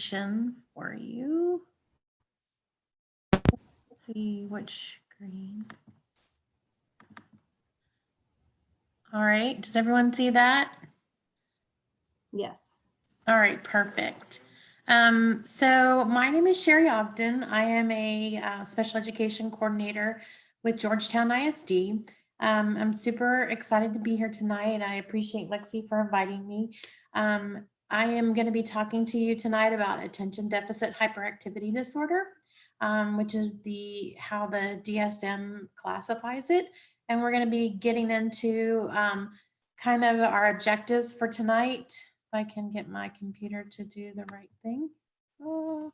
For you. Let's see which screen. All right, does everyone see that? Yes. All right, perfect. So my name is Sherry Ogden. I am a special education coordinator with Georgetown ISD. I'm super excited to be here tonight. I appreciate Lexi for inviting me. I am going to be talking to you tonight about attention deficit hyperactivity disorder, which is how the DSM classifies it. And we're going to be getting into kind of our objectives for tonight. If I can get my computer to do the right thing. Oh,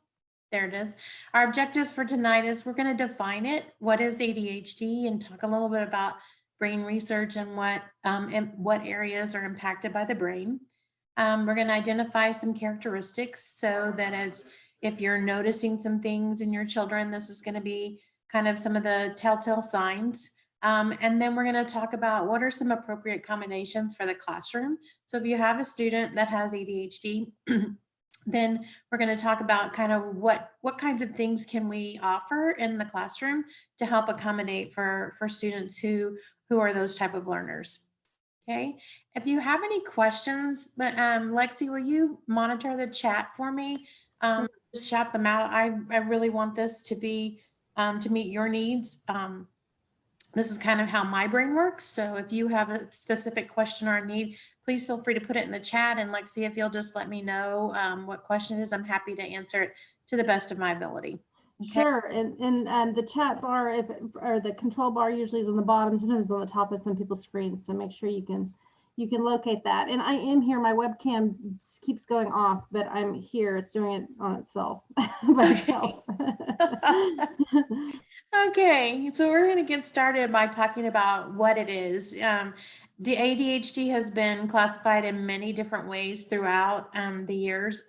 there it is. Our objectives for tonight is we're going to define it. What is ADHD, and talk a little bit about brain research and what areas are impacted by the brain. We're going to identify some characteristics so that if you're noticing some things in your children, this is going to be kind of some of the telltale signs. And then we're going to talk about what are some appropriate accommodations for the classroom. So if you have a student that has ADHD, then we're going to talk about kind of what kinds of things can we offer in the classroom to help accommodate for students who are those type of learners. Okay, if you have any questions, but Lexi, will you monitor the chat for me? Sure. Just shout them out. I really want this to be to meet your needs. This is kind of how my brain works. So if you have a specific question or a need, please feel free to put it in the chat. And Lexi, if you'll just let me know what question it is, I'm happy to answer it to the best of my ability. Okay. Sure. And the chat bar, or the control bar usually is on the bottom, sometimes it's on the top of some people's screens. So make sure you can locate that. And I am here. My webcam keeps going off, but I'm here. It's doing it on itself by itself. Okay, so we're going to get started by talking about what it is. The ADHD has been classified in many different ways throughout the years.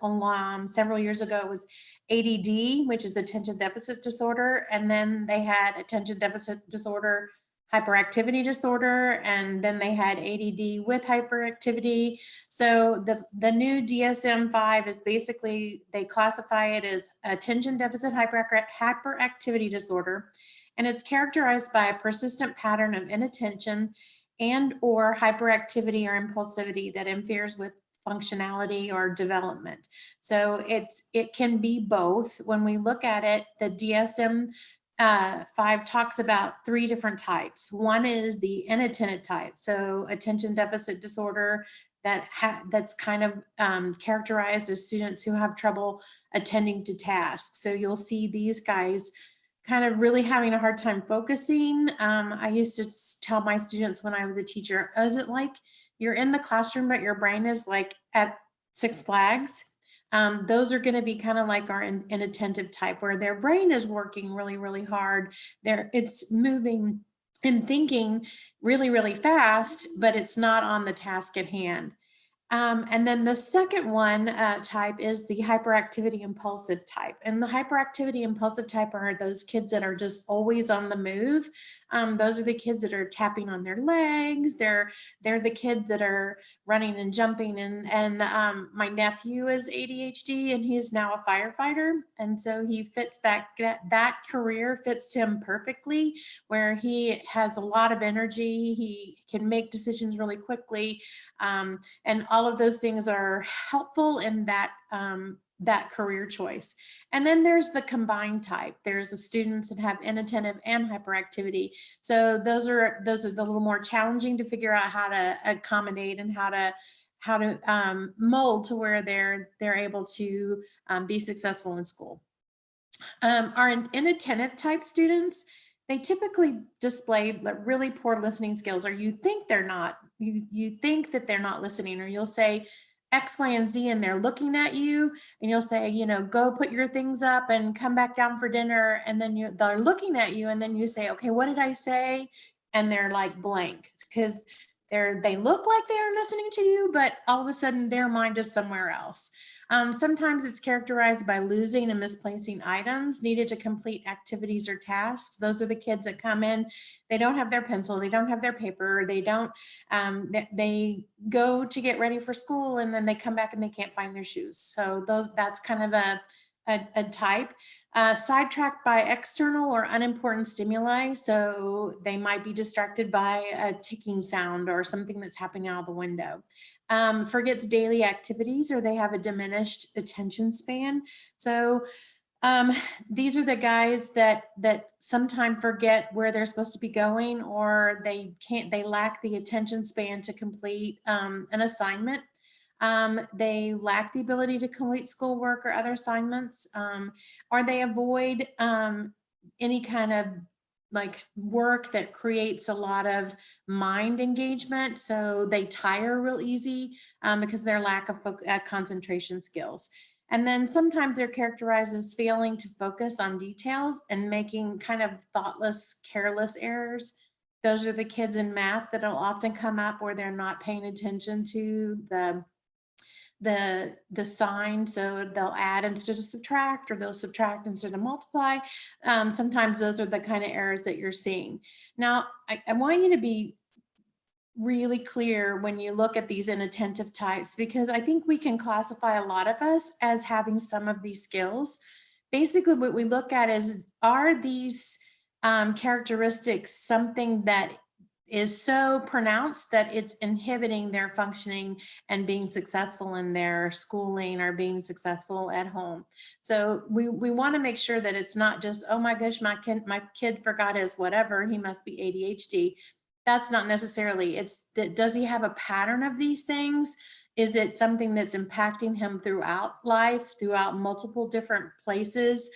Several years ago, it was ADD, which is attention deficit disorder, and then they had attention deficit disorder, hyperactivity disorder, and then they had ADD with hyperactivity. So the new DSM-5 is basically, they classify it as attention deficit hyperactivity disorder, and it's characterized by a persistent pattern of inattention and or hyperactivity or impulsivity that interferes with functionality or development. So it can be both. When we look at it, the DSM 5 talks about 3 different types. One is the inattentive type, so attention deficit disorder that's kind of characterized as students who have trouble attending to tasks. So you'll see these guys kind of really having a hard time focusing. I used to tell my students when I was a teacher, is it like you're in the classroom, but your brain is like at Six Flags? Those are going to be kind of like our inattentive type, where their brain is working really, really hard. It's moving and thinking really, really fast, but it's not on the task at hand. And then the second one type is the hyperactivity impulsive type. And the hyperactivity impulsive type are those kids that are just always on the move. Those are the kids that are tapping on their legs. They're the kids that are running and jumping. And my nephew is ADHD, and he's now a firefighter. And so he fits that career fits him perfectly, where he has a lot of energy. He can make decisions really quickly. And all of those things are helpful in that career choice. And then there's the combined type. There's the students that have inattentive and hyperactivity. So those are the little more challenging to figure out how to accommodate and how to mold to where they're able to be successful in school. Our inattentive type students, they typically display really poor listening skills, or you think they're not. You think that they're not listening, or you'll say X, Y, and Z, and they're looking at you, and you'll say, go put your things up and come back down for dinner, and then they're looking at you, and then you say, okay, what did I say? And they're like blank, because they look like they are listening to you, but all of a sudden their mind is somewhere else. Sometimes it's characterized by losing and misplacing items needed to complete activities or tasks. Those are the kids that come in, they don't have their pencil, they don't have their paper, they don't, they go to get ready for school and then they come back and they can't find their shoes. So that's kind of a type. Sidetracked by external or unimportant stimuli. So they might be distracted by a ticking sound or something that's happening out the window. Forgets daily activities, or they have a diminished attention span. So these are the guys that sometimes forget where they're supposed to be going, or they lack the attention span to complete an assignment. They lack the ability to complete schoolwork or other assignments, or they avoid any kind of like work that creates a lot of mind engagement. So they tire real easy because their lack of concentration skills. And then sometimes they're characterized as failing to focus on details and making kind of thoughtless, careless errors. Those are the kids in math that'll often come up where they're not paying attention to the sign. So they'll add instead of subtract, or they'll subtract instead of multiply. Sometimes those are the kind of errors that you're seeing. Now, I want you to be really clear when you look at these inattentive types, because I think we can classify a lot of us as having some of these skills. Basically, what we look at is, are these characteristics something that is so pronounced that it's inhibiting their functioning and being successful in their schooling or being successful at home. So we want to make sure that it's not just, oh my gosh, my kid forgot his whatever, he must be ADHD. That's not necessarily. It's that, does he have a pattern of these things? Is it something that's impacting him throughout life, throughout multiple different places,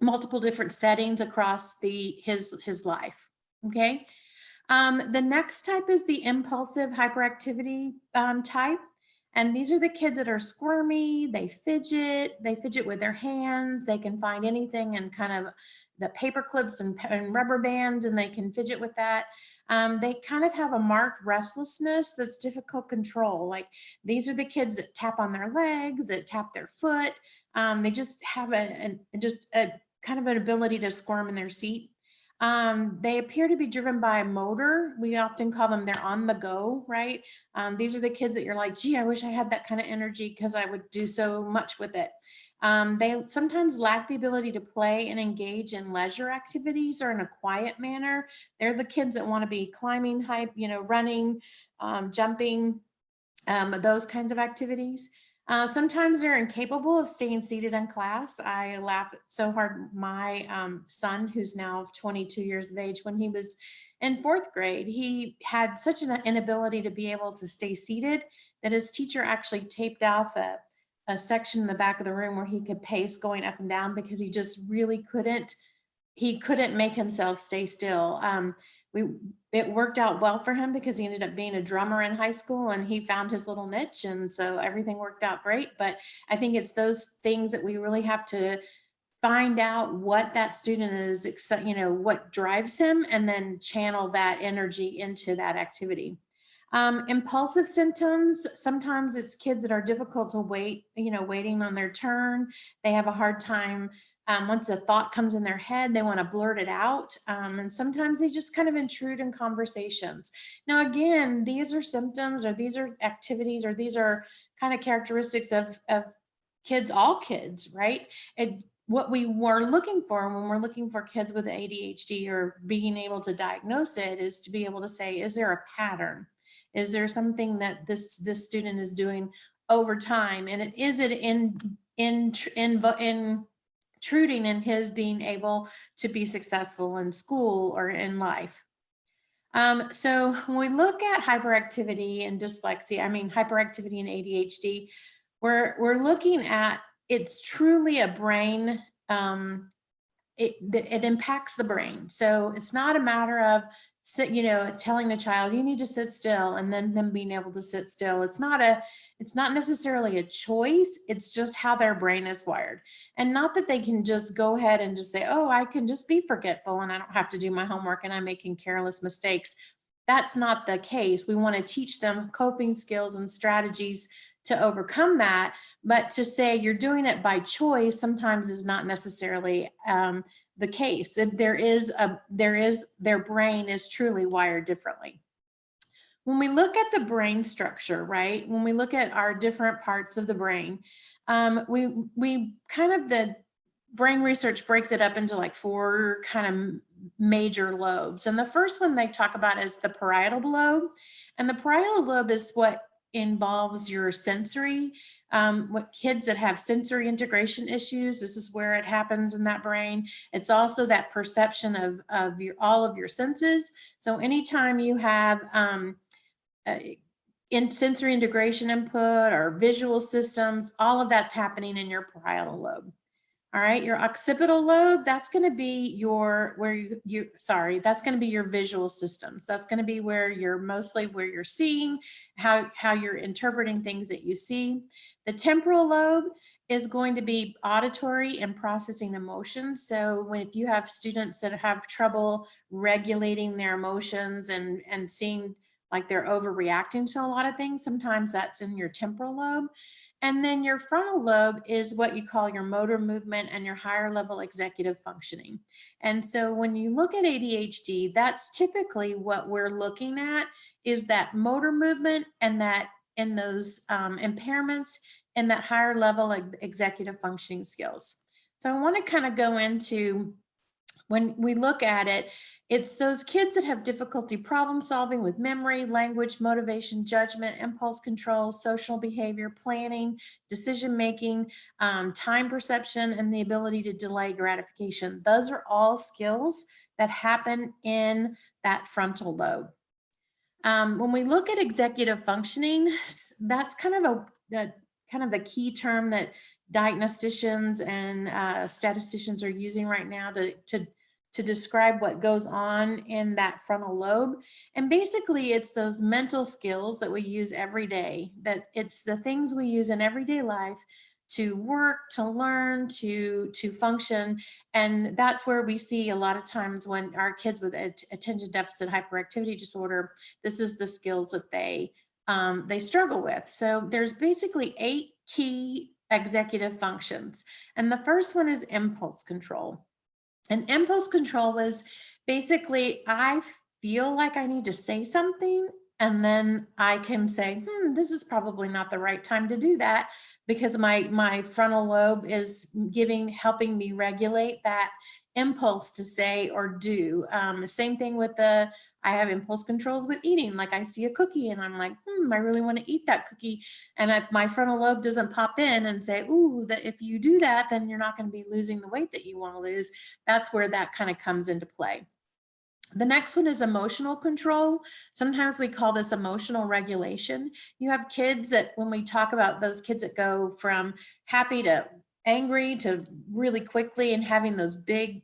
multiple different settings across his life? Okay. The next type is the impulsive hyperactivity type. And these are the kids that are squirmy, they fidget with their hands, they can find anything and kind of the paper clips and rubber bands, and they can fidget with that. They kind of have a marked restlessness that's difficult control. Like, these are the kids that tap on their legs, that tap their foot. They just have a kind of an ability to squirm in their seat. They appear to be driven by a motor. We often call them, they're on the go, right? These are the kids that you're like, gee, I wish I had that kind of energy because I would do so much with it. They sometimes lack the ability to play and engage in leisure activities or in a quiet manner. They're the kids that want to be climbing, running, jumping, those kinds of activities. Sometimes they're incapable of staying seated in class. I laugh so hard. My son, who's now 22 years of age, when he was in fourth grade, he had such an inability to be able to stay seated that his teacher actually taped off a section in the back of the room where he could pace going up and down, because he just really couldn't make himself stay still. It worked out well for him because he ended up being a drummer in high school and he found his little niche, and so everything worked out great. But I think it's those things that we really have to find out what that student is, what drives him, and then channel that energy into that activity. Impulsive symptoms, sometimes it's kids that are difficult to waiting on their turn. They have a hard time. Once a thought comes in their head, they want to blurt it out. And sometimes they just kind of intrude in conversations. Now, again, these are symptoms, or these are activities, or these are kind of characteristics of kids, all kids, right? What we were looking for when we're looking for kids with ADHD or being able to diagnose it is to be able to say, is there a pattern? Is there something that this student is doing over time? And is it intruding in his being able to be successful in school or in life? So when we look at hyperactivity and dyslexia, hyperactivity and ADHD, we're looking at, it's truly a brain, it impacts the brain. So it's not a matter of telling the child you need to sit still and then them being able to sit still. It's not necessarily a choice. It's just how their brain is wired. And not that they can just go ahead and just say, oh, I can just be forgetful and I don't have to do my homework and I'm making careless mistakes. That's not the case. We want to teach them coping skills and strategies to overcome that. But to say you're doing it by choice sometimes is not necessarily the case. Their brain is truly wired differently. When we look at the brain structure, right? When we look at our different parts of the brain, we kind of, the brain research breaks it up into like four kind of major lobes. And the first one they talk about is the parietal lobe. And the parietal lobe is what involves your sensory, what kids that have sensory integration issues, this is where it happens in that brain. It's also that perception of all of your senses. So anytime you have in sensory integration input or visual systems, all of that's happening in your parietal lobe. All right, your occipital lobe, that's going to be your that's going to be your visual systems. That's going to be where you're mostly where you're seeing, how you're interpreting things that you see. The temporal lobe is going to be auditory and processing emotions. So if you have students that have trouble regulating their emotions and seeing like they're overreacting to a lot of things, sometimes that's in your temporal lobe. And then your frontal lobe is what you call your motor movement and your higher level executive functioning. And so when you look at ADHD, that's typically what we're looking at, is that motor movement and that in those impairments and that higher level executive functioning skills. So I want to kind of go into, when we look at it, it's those kids that have difficulty problem solving with memory, language, motivation, judgment, impulse control, social behavior, planning, decision making, time perception, and the ability to delay gratification. Those are all skills that happen in that frontal lobe. When we look at executive functioning, that's kind of the key term that diagnosticians and statisticians are using right now to describe what goes on in that frontal lobe. And basically it's those mental skills that we use every day, that it's the things we use in everyday life to work, to learn, to function. And that's where we see a lot of times when our kids with attention deficit hyperactivity disorder, this is the skills that they struggle with. So there's basically 8 key executive functions. And the first one is impulse control. And impulse control is basically, I feel like I need to say something, and then I can say, this is probably not the right time to do that, because my frontal lobe is helping me regulate that impulse to say or do. The same thing with I have impulse controls with eating. Like I see a cookie and I'm like, I really want to eat that cookie. And my frontal lobe doesn't pop in and say, ooh, that if you do that, then you're not going to be losing the weight that you want to lose. That's where that kind of comes into play. The next one is emotional control. Sometimes we call this emotional regulation. You have kids that, when we talk about those kids that go from happy to angry to really quickly and having those big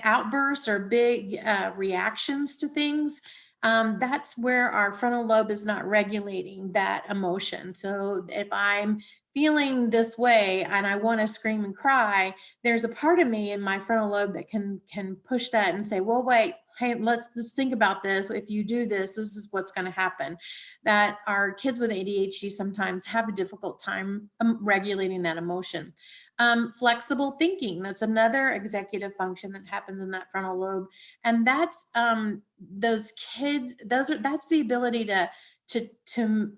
outbursts or big reactions to things, that's where our frontal lobe is not regulating that emotion. So if I'm feeling this way and I want to scream and cry, there's a part of me in my frontal lobe that can push that and say, well, wait, hey, let's think about this. If you do this, this is what's going to happen. That our kids with ADHD sometimes have a difficult time regulating that emotion. Flexible thinking, that's another executive function that happens in that frontal lobe. And that's those kids, that's the ability to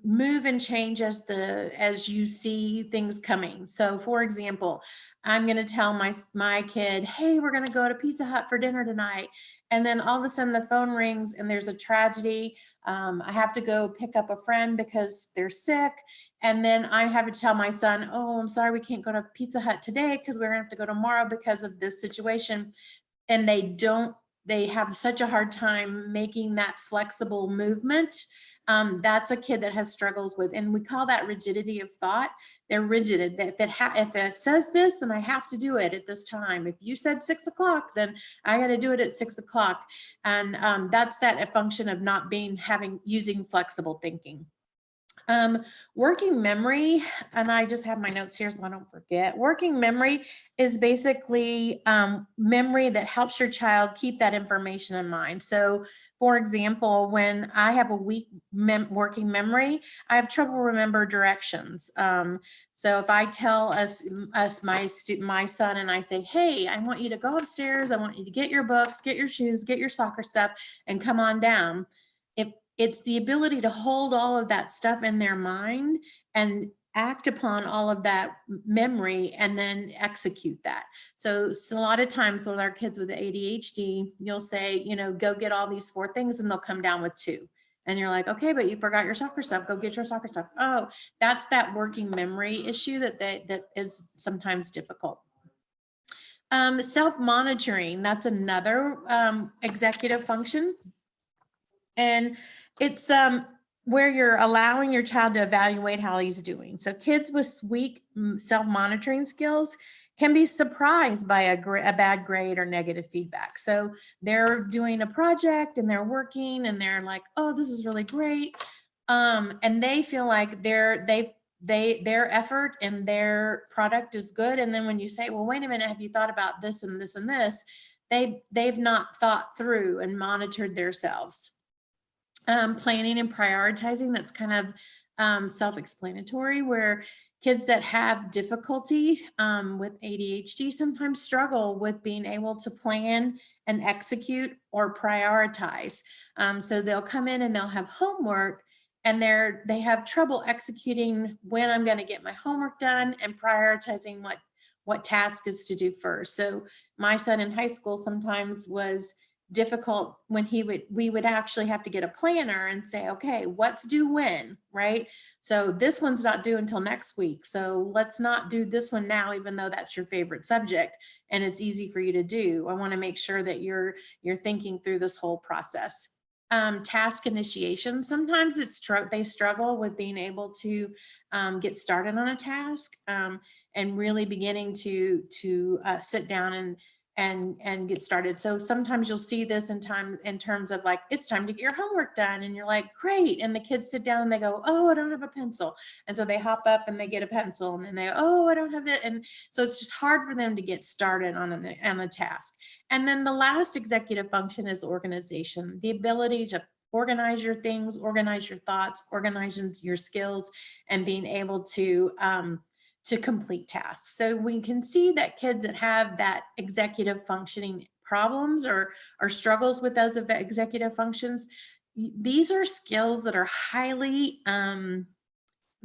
move and change as you see things coming. So for example, I'm going to tell my kid, hey, we're going to go to Pizza Hut for dinner tonight. And then all of a sudden the phone rings and there's a tragedy. I have to go pick up a friend because they're sick. And then I have to tell my son, oh, I'm sorry, we can't go to Pizza Hut today because we're going to have to go tomorrow because of this situation. And they have such a hard time making that flexible movement. That's a kid that has struggles with, and we call that rigidity of thought. They're rigid. If it says this, then I have to do it at this time. If you said 6 o'clock, then I got to do it at 6 o'clock. And that's that a function of not using flexible thinking. Working memory, and I just have my notes here so I don't forget. Working memory is basically memory that helps your child keep that information in mind. So, for example, when I have a weak working memory, I have trouble remember directions. So if I tell my son, and I say, "Hey, I want you to go upstairs. I want you to get your books, get your shoes, get your soccer stuff, and come on down." If it's the ability to hold all of that stuff in their mind and act upon all of that memory and then execute that. So a lot of times with our kids with ADHD, you'll say, go get all these 4 things and they'll come down with 2. And you're like, okay, but you forgot your soccer stuff. Go get your soccer stuff. Oh, that's that working memory issue that is sometimes difficult. Self-monitoring, that's another executive function. And it's where you're allowing your child to evaluate how he's doing. So kids with weak self-monitoring skills can be surprised by a bad grade or negative feedback. So they're doing a project and they're working and they're like, oh, this is really great. And they feel like their effort and their product is good. And then when you say, well, wait a minute, have you thought about this and this and this? They've not thought through and monitored themselves. Planning and prioritizing, that's kind of self-explanatory, where kids that have difficulty with ADHD sometimes struggle with being able to plan and execute or prioritize. So they'll come in and they'll have homework and they have trouble executing when I'm going to get my homework done and prioritizing what task is to do first. So my son in high school sometimes was difficult when we would actually have to get a planner and say, okay, what's due when, right? So this one's not due until next week. So let's not do this one now, even though that's your favorite subject and it's easy for you to do. I want to make sure that you're thinking through this whole process. Task initiation. Sometimes they struggle with being able to get started on a task and really beginning to sit down and get started. So sometimes you'll see this in terms of like, it's time to get your homework done. And you're like, great. And the kids sit down and they go, oh, I don't have a pencil. And so they hop up and they get a pencil and then they go, oh, I don't have that. And so it's just hard for them to get started on a task. And then the last executive function is organization, the ability to organize your things, organize your thoughts, organize your skills, and being able to complete tasks. So we can see that kids that have that executive functioning problems or struggles with those executive functions, these are skills that are highly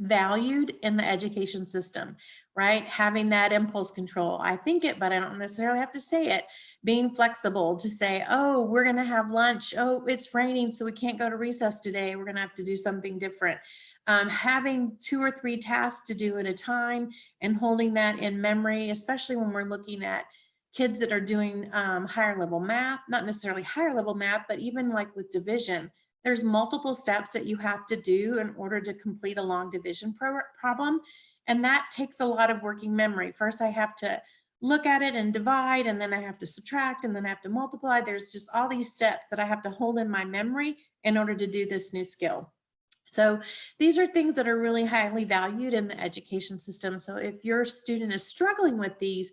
valued in the education system, right? Having that impulse control. I think it, but I don't necessarily have to say it. Being flexible to say, oh, we're going to have lunch. Oh, it's raining, so we can't go to recess today. We're going to have to do something different. Having 2 or 3 tasks to do at a time and holding that in memory, especially when we're looking at kids that are doing higher level math, not necessarily higher level math, but even like with division. There's multiple steps that you have to do in order to complete a long division problem. And that takes a lot of working memory. First, I have to look at it and divide, and then I have to subtract, and then I have to multiply. There's just all these steps that I have to hold in my memory in order to do this new skill. So these are things that are really highly valued in the education system. So if your student is struggling with these,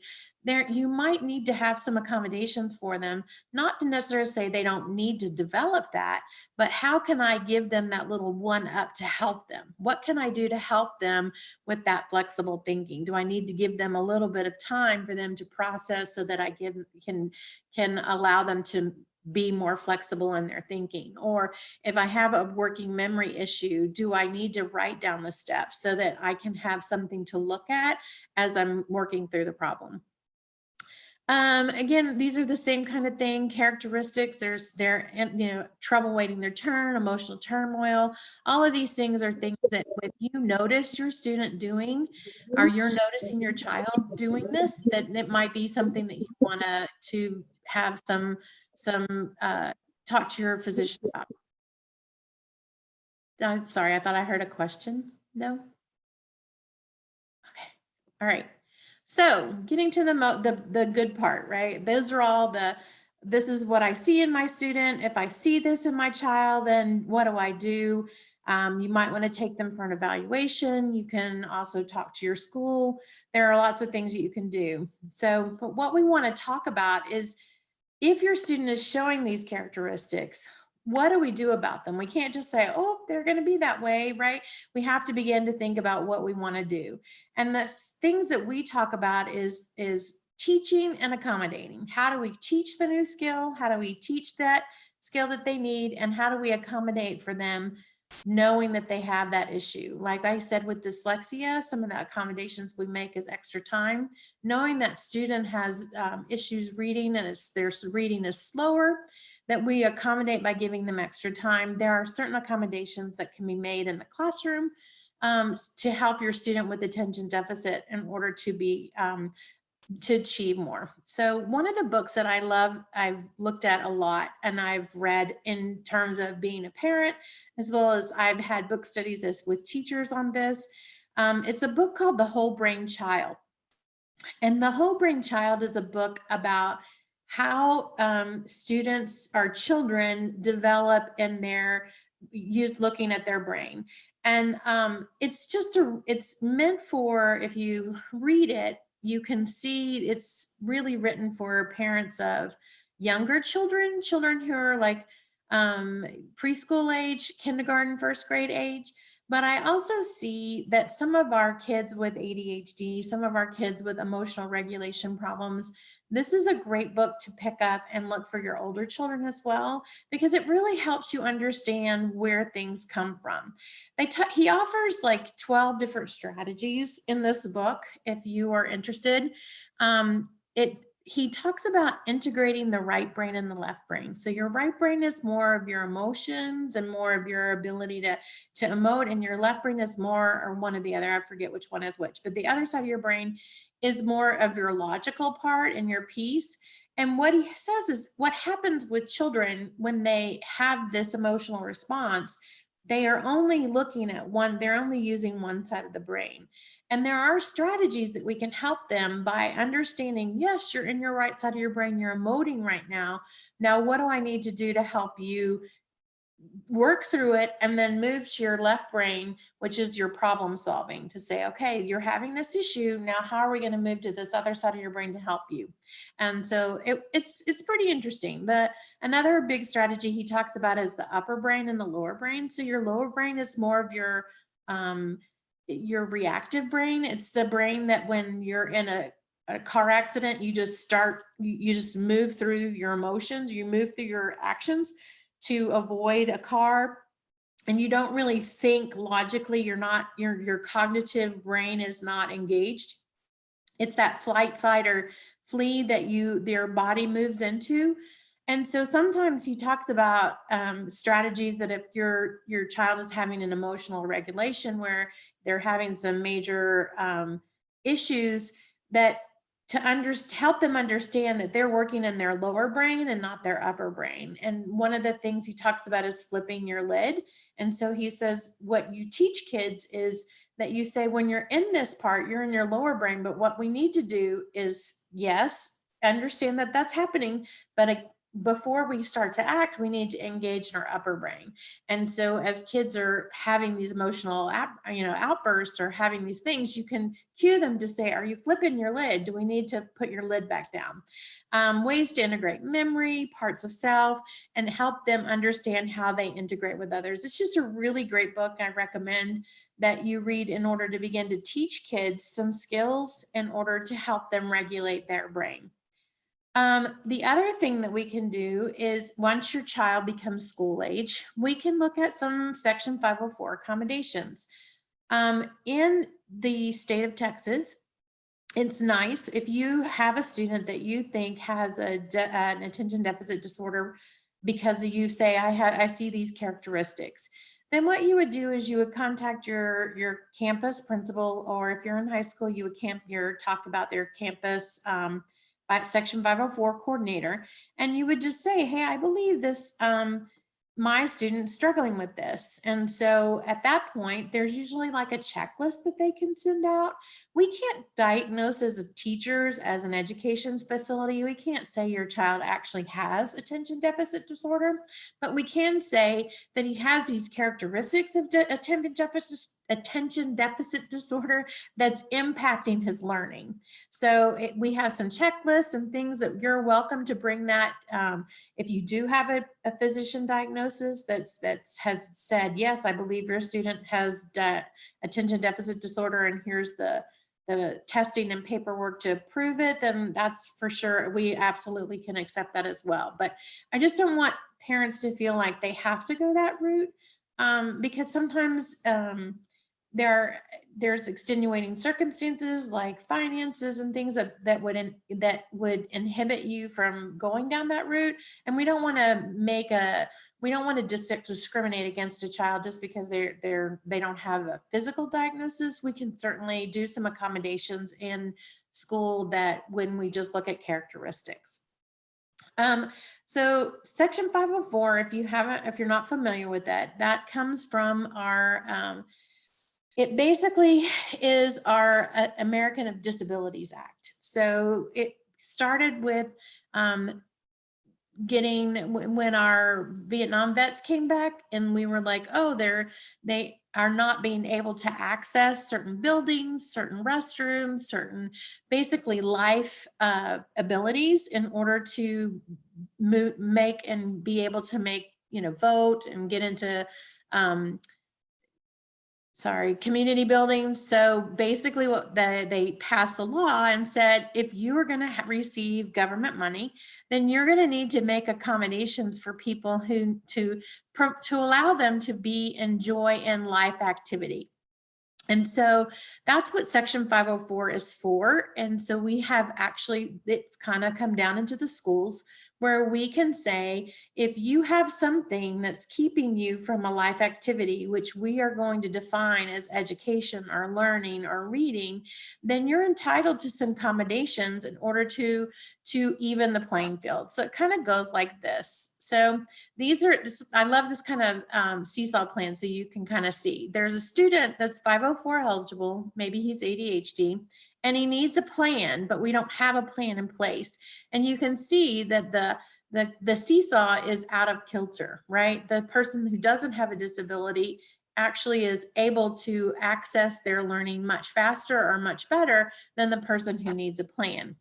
you might need to have some accommodations for them, not to necessarily say they don't need to develop that, but how can I give them that little one up to help them? What can I do to help them with that flexible thinking? Do I need to give them a little bit of time for them to process so that I can allow them to be more flexible in their thinking? Or if I have a working memory issue, do I need to write down the steps so that I can have something to look at as I'm working through the problem? Again, these are the same kind of thing, characteristics. They're trouble waiting their turn, emotional turmoil. All of these things are things that if you notice your student doing, or you're noticing your child doing this, that it might be something that you want to have some talk to your physician about. I'm sorry, I thought I heard a question. No? Okay. All right. So getting to the good part, right? Those are all this is what I see in my student. If I see this in my child, then what do I do? You might want to take them for an evaluation. You can also talk to your school. There are lots of things that you can do. So, but what we want to talk about is if your student is showing these characteristics, what do we do about them? We can't just say, oh, they're going to be that way, right? We have to begin to think about what we want to do. And the things that we talk about is teaching and accommodating. How do we teach the new skill? How do we teach that skill that they need? And how do we accommodate for them knowing that they have that issue? Like I said, with dyslexia, some of the accommodations we make is extra time, knowing that student has issues reading and their reading is slower, that we accommodate by giving them extra time. There are certain accommodations that can be made in the classroom to help your student with attention deficit in order to be to achieve more. So one of the books that I love, I've looked at a lot and I've read in terms of being a parent, as well as I've had book studies with teachers on this. It's a book called The Whole Brain Child. And The Whole Brain Child is a book about how students or children develop in their looking at their brain. And it's meant for, if you read it, you can see it's really written for parents of younger children who are like preschool age, kindergarten, first grade age. But I also see that some of our kids with ADHD, some of our kids with emotional regulation problems, this is a great book to pick up and look for your older children as well, because it really helps you understand where things come from. He offers like 12 different strategies in this book, if you are interested. He talks about integrating the right brain and the left brain. So your right brain is more of your emotions and more of your ability to emote, and your left brain is more, or one or the other, I forget which one is which, but the other side of your brain is more of your logical part and your peace. And what he says is what happens with children when they have this emotional response, they are only looking at one, they're only using one side of the brain. And there are strategies that we can help them by understanding, yes, you're in your right side of your brain, you're emoting right now. Now, what do I need to do to help you work through it and then move to your left brain, which is your problem solving, to say, okay, you're having this issue. Now, how are we going to move to this other side of your brain to help you? And so it's pretty interesting. Another big strategy he talks about is the upper brain and the lower brain. So your lower brain is more of your reactive brain. It's the brain that when you're in a car accident, you just move through your emotions, you move through your actions to avoid a car, and you don't really think logically. Your cognitive brain is not engaged. It's that flight, fight, or flee that their body moves into. And so sometimes he talks about strategies that if your child is having an emotional regulation where they're having some major issues, that to help them understand that they're working in their lower brain and not their upper brain. And one of the things he talks about is flipping your lid. And so he says what you teach kids is that you say, when you're in this part, you're in your lower brain, but what we need to do is, yes, understand that that's happening, but before we start to act, we need to engage in our upper brain. And so as kids are having these emotional outbursts or having these things, you can cue them to say, are you flipping your lid? Do we need to put your lid back down? Ways to integrate memory, parts of self, and help them understand how they integrate with others. It's just a really great book. I recommend that you read in order to begin to teach kids some skills in order to help them regulate their brain. The other thing that we can do is once your child becomes school age, we can look at some Section 504 accommodations. In the state of Texas, it's nice if you have a student that you think has an attention deficit disorder because you say, I see these characteristics. Then what you would do is you would contact your campus principal, or if you're in high school, you would talk about their campus Section 504 coordinator, and you would just say, hey, I believe this my student's struggling with this. And so at that point, there's usually like a checklist that they can send out. We can't diagnose as a teachers, as an education facility. We can't say your child actually has attention deficit disorder, but we can say that he has these characteristics of attention deficit disorder that's impacting his learning. So we have some checklists and things that you're welcome to bring that. If you do have a physician diagnosis that's has said, yes, I believe your student has attention deficit disorder, and here's the testing and paperwork to prove it, then that's for sure. We absolutely can accept that as well. But I just don't want parents to feel like they have to go that route, because sometimes there's extenuating circumstances like finances and things that would inhibit you from going down that route. And we don't want to discriminate against a child just because they don't have a physical diagnosis. We can certainly do some accommodations in school that when we just look at characteristics. So section 504, if you're not familiar with that comes from our it basically is our American of Disabilities Act. So it started with when our Vietnam vets came back, and we were like, oh, they are not being able to access certain buildings, certain restrooms, certain basically life abilities in order to make and be able to make, vote and get into community buildings. So basically what they passed the law and said, if you are going to receive government money, then you're going to need to make accommodations for people to allow them to enjoy in life activity. And so that's what section 504 is for. And so we have it's kind of come down into the schools where we can say, if you have something that's keeping you from a life activity, which we are going to define as education or learning or reading, then you're entitled to some accommodations in order to even the playing field. So it kind of goes like this. So I love this kind of seesaw plan, so you can kind of see. There's a student that's 504 eligible, maybe he's ADHD, and he needs a plan, but we don't have a plan in place. And you can see that the seesaw is out of kilter, right? The person who doesn't have a disability actually is able to access their learning much faster or much better than the person who needs a plan.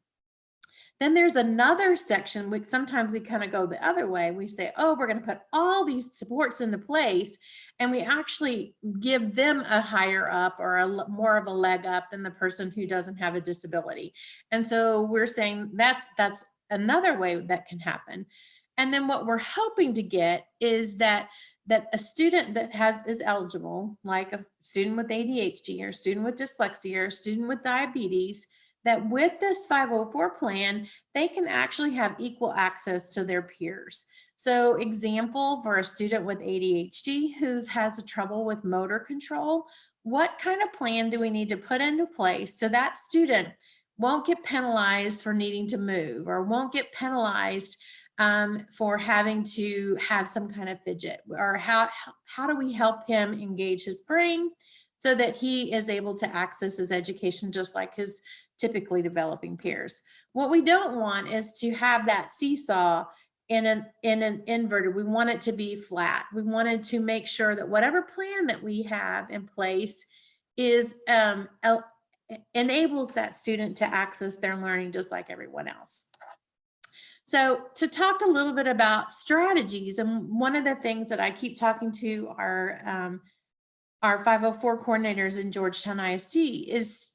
Then there's another section, which sometimes we kind of go the other way. We say, oh, we're going to put all these supports into place, and we actually give them a higher up or more of a leg up than the person who doesn't have a disability. And so we're saying that's another way that can happen. And then what we're hoping to get is that a student that is eligible, like a student with ADHD or a student with dyslexia or a student with diabetes, that with this 504 plan, they can actually have equal access to their peers. So example, for a student with ADHD who has trouble with motor control, what kind of plan do we need to put into place so that student won't get penalized for needing to move, or won't get penalized for having to have some kind of fidget? Or how do we help him engage his brain so that he is able to access his education just like his typically developing peers? What we don't want is to have that seesaw in an inverted. We want it to be flat. We wanted to make sure that whatever plan that we have in place is enables that student to access their learning just like everyone else. So to talk a little bit about strategies, and one of the things that I keep talking to our 504 coordinators in Georgetown ISD is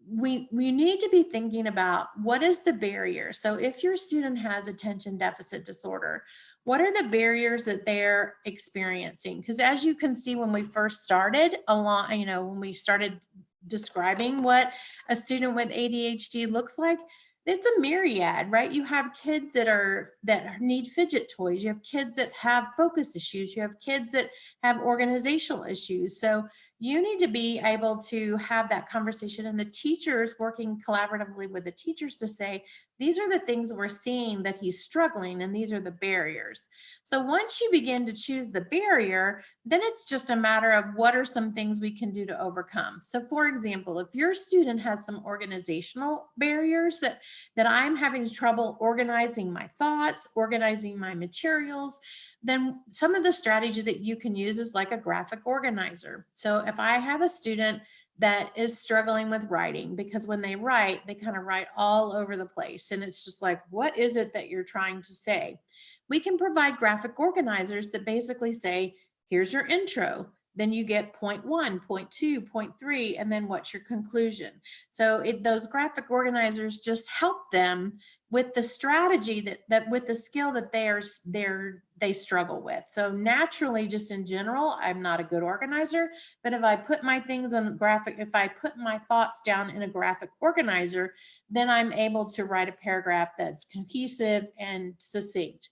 we need to be thinking about what is the barrier. So if your student has attention deficit disorder, what are the barriers that they're experiencing? Because as you can see, when we first started when we started describing what a student with ADHD looks like, it's a myriad, right? You have kids that need fidget toys. You have kids that have focus issues. You have kids that have organizational issues. So You need to be able to have that conversation, and the teachers working collaboratively with the teachers to say, these are the things we're seeing that he's struggling, and these are the barriers. So once you begin to choose the barrier, then it's just a matter of what are some things we can do to overcome. So for example, if your student has some organizational barriers that I'm having trouble organizing my thoughts, organizing my materials, then some of the strategy that you can use is like a graphic organizer. So if I have a student that is struggling with writing, because when they write, they kind of write all over the place. And it's just like, what is it that you're trying to say? We can provide graphic organizers that basically say, here's your intro. Then you get point 1, point 2, point 3, and then what's your conclusion? So those graphic organizers just help them with the strategy that with the skill that they struggle with. So naturally, just in general, I'm not a good organizer, but if I put my things on graphic, if I put my thoughts down in a graphic organizer, then I'm able to write a paragraph that's cohesive and succinct.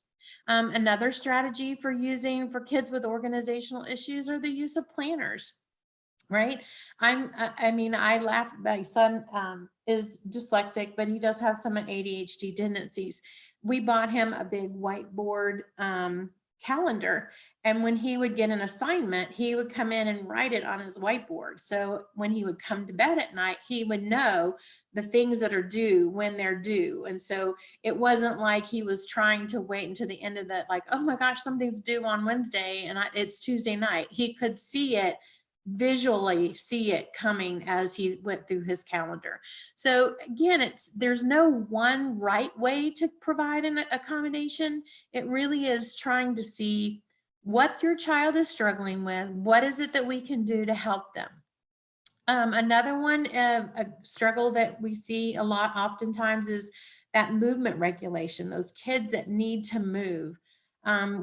Another strategy for using for kids with organizational issues are the use of planners, right? I mean, I laugh. My son is dyslexic, but he does have some ADHD tendencies. We bought him a big whiteboard calendar, and when he would get an assignment, he would come in and write it on his whiteboard. So when he would come to bed at night, he would know the things that are due when they're due. And so it wasn't like he was trying to wait until the end of that, like, oh my gosh, something's due on Wednesday and it's Tuesday night. He could see it, visually see it coming as he went through his calendar. So again, there's no one right way to provide an accommodation. It really is trying to see what your child is struggling with. What is it that we can do to help them? Another one, a struggle that we see a lot oftentimes is that movement regulation, those kids that need to move.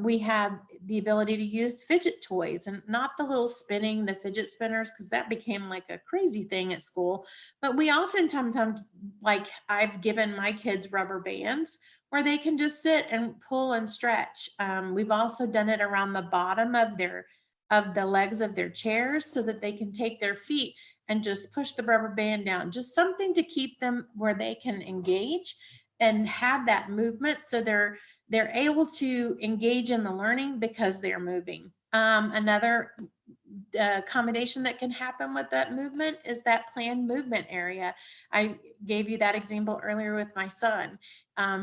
We have the ability to use fidget toys, and not the little spinning, the fidget spinners, because that became like a crazy thing at school. But we oftentimes, like I've given my kids rubber bands where they can just sit and pull and stretch. We've also done it around the bottom of the legs of their chairs so that they can take their feet and just push the rubber band down, just something to keep them where they can engage and have that movement, so they're able to engage in the learning because they're moving. Another accommodation that can happen with that movement is that planned movement area. I gave you that example earlier with my son.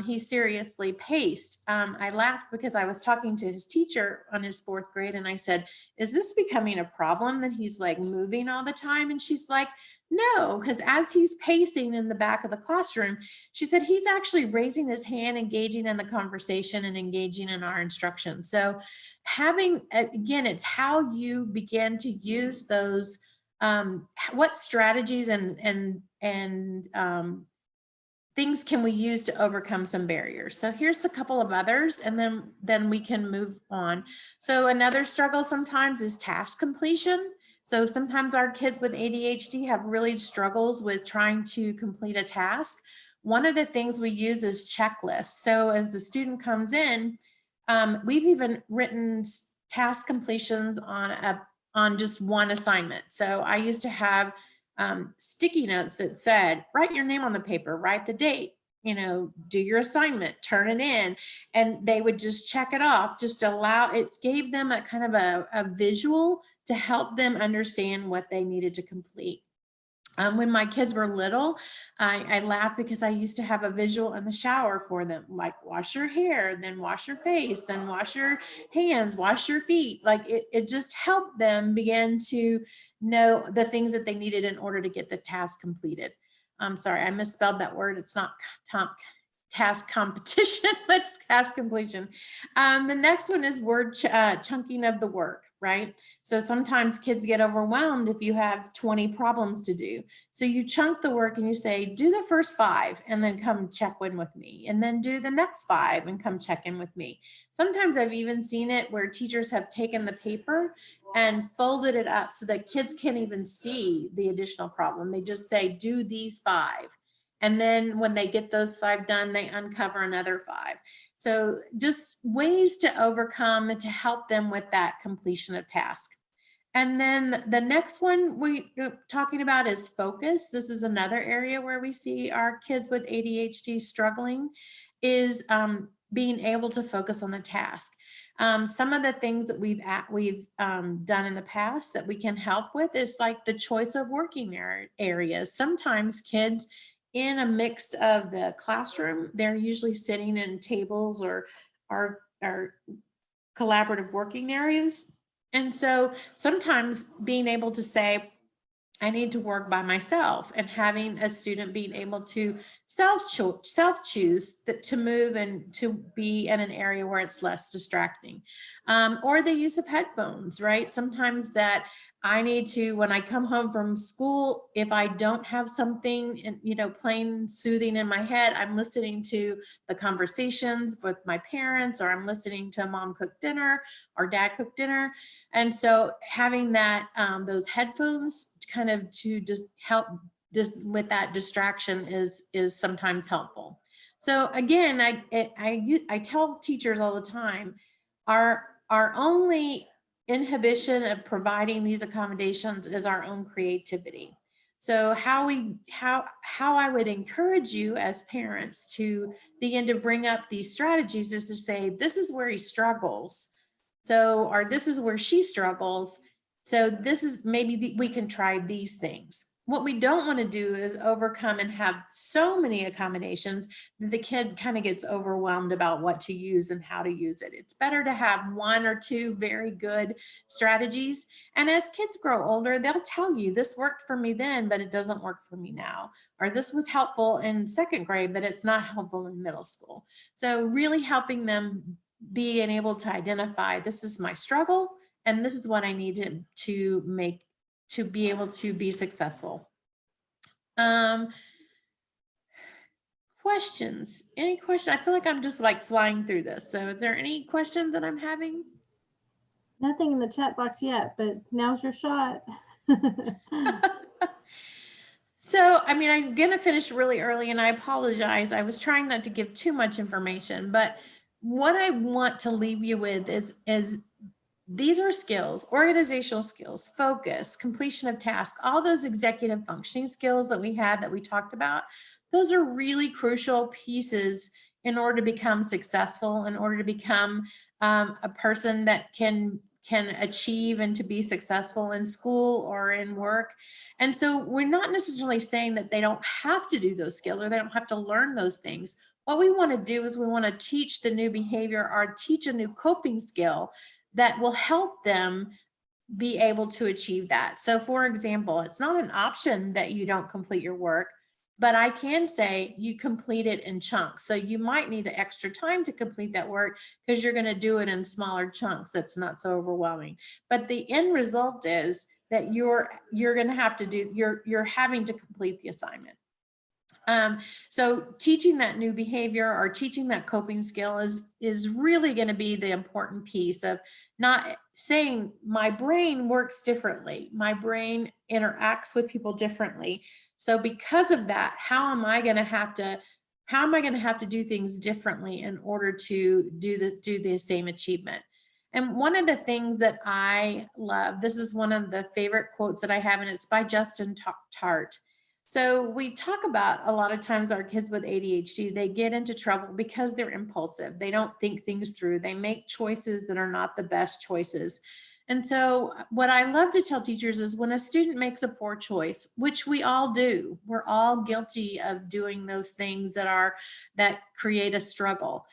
He seriously paced. I laughed because I was talking to his teacher on his 4th grade, and I said, is this becoming a problem that he's like moving all the time? And she's like, no, because as he's pacing in the back of the classroom, she said he's actually raising his hand, engaging in the conversation and engaging in our instruction. So having, again, it's how you begin to use those, what strategies and things can we use to overcome some barriers. So here's a couple of others, and then we can move on. So another struggle sometimes is task completion. So sometimes our kids with ADHD have really struggles with trying to complete a task. One of the things we use is checklists. So as the student comes in, we've even written task completions on just one assignment. So I used to have sticky notes that said, write your name on the paper, write the date, do your assignment, turn it in, and they would just check it off. Just it gave them a kind of a visual to help them understand what they needed to complete. When my kids were little, I laughed because I used to have a visual in the shower for them, like wash your hair, then wash your face, then wash your hands, wash your feet. Like it just helped them begin to know the things that they needed in order to get the task completed. I'm sorry, I misspelled that word. It's not task competition, but it's task completion. The next one is word chunking of the work, right? So sometimes kids get overwhelmed if you have 20 problems to do. So you chunk the work and you say, do the first 5 and then come check in with me, and then do the next 5 and come check in with me. Sometimes I've even seen it where teachers have taken the paper and folded it up so that kids can't even see the additional problem. They just say, do these 5. And then when they get those 5 done, they uncover another 5. So just ways to overcome and to help them with that completion of task. And then the next one we're talking about is focus. This is another area where we see our kids with ADHD struggling, is being able to focus on the task. Some of the things that we've done in the past that we can help with is like the choice of working areas. Sometimes kids in a mix of the classroom, they're usually sitting in tables or are collaborative working areas. And so sometimes being able to say, I need to work by myself, and having a student being able to self choose that to move and to be in an area where it's less distracting, or the use of headphones, right? Sometimes that I need to, when I come home from school, if I don't have something playing soothing in my head, I'm listening to the conversations with my parents, or I'm listening to mom cook dinner or dad cook dinner. And so having that those headphones kind of to just help just with that distraction is sometimes helpful. So again, I tell teachers all the time, our only inhibition of providing these accommodations is our own creativity. So how I would encourage you as parents to begin to bring up these strategies is to say, this is where he struggles. So, or this is where she struggles. So this is maybe we can try these things. What we don't want to do is overcome and have so many accommodations that the kid kind of gets overwhelmed about what to use and how to use it. It's better to have one or two very good strategies. And as kids grow older, they'll tell you, this worked for me then, but it doesn't work for me now. Or this was helpful in second grade, but it's not helpful in middle school. So really helping them being able to identify, this is my struggle, and this is what I need to make to be able to be successful. Questions? Any questions? I feel like I'm just like flying through this. So is there any questions that I'm having? Nothing in the chat box yet, but now's your shot. So, I mean, I'm going to finish really early, and I apologize. I was trying not to give too much information, but what I want to leave you with is these are skills, organizational skills, focus, completion of tasks, all those executive functioning skills that we had that we talked about. Those are really crucial pieces in order to become successful, in order to become a person that can achieve and to be successful in school or in work. And so we're not necessarily saying that they don't have to do those skills or they don't have to learn those things. What we want to do is we want to teach the new behavior or teach a new coping skill that will help them be able to achieve that. So for example, it's not an option that you don't complete your work, but I can say you complete it in chunks. So you might need an extra time to complete that work because you're going to do it in smaller chunks. That's not so overwhelming. But the end result is that you're going to have to do, you're having to complete the assignment. So teaching that new behavior or teaching that coping skill is really going to be the important piece of not saying my brain works differently. My brain interacts with people differently. So because of that, how am I going to have to do things differently in order to do the same achievement? And one of the things that I love, this is one of the favorite quotes that I have, and it's by Justin Tart. So we talk about a lot of times our kids with ADHD, they get into trouble because they're impulsive. They don't think things through. They make choices that are not the best choices. And so what I love to tell teachers is when a student makes a poor choice, which we all do, we're all guilty of doing those things that create a struggle.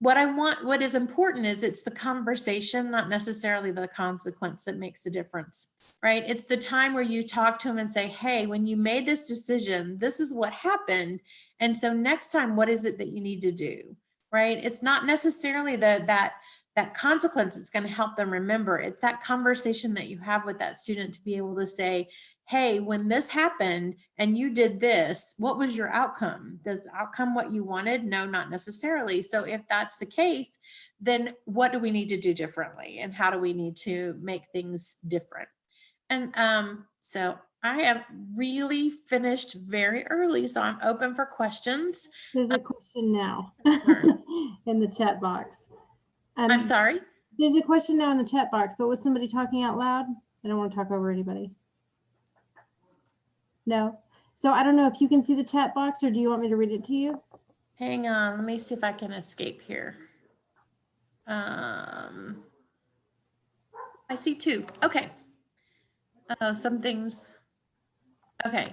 What is important is it's the conversation, not necessarily the consequence, that makes a difference, right? It's the time where you talk to them and say, hey, when you made this decision, this is what happened. And so next time, what is it that you need to do, right? It's not necessarily that consequence that's going to help them remember. It's that conversation that you have with that student to be able to say, hey, when this happened and you did this, what was your outcome? Does outcome what you wanted? No, not necessarily. So if that's the case, then what do we need to do differently? And how do we need to make things different? And so I have really finished very early, so I'm open for questions. There's a question now in the chat box. I'm sorry? There's a question now in the chat box, but was somebody talking out loud? I don't want to talk over anybody. No. So I don't know if you can see the chat box, or do you want me to read it to you? Hang on, let me see if I can escape here. I see two. Okay. Some things. Okay.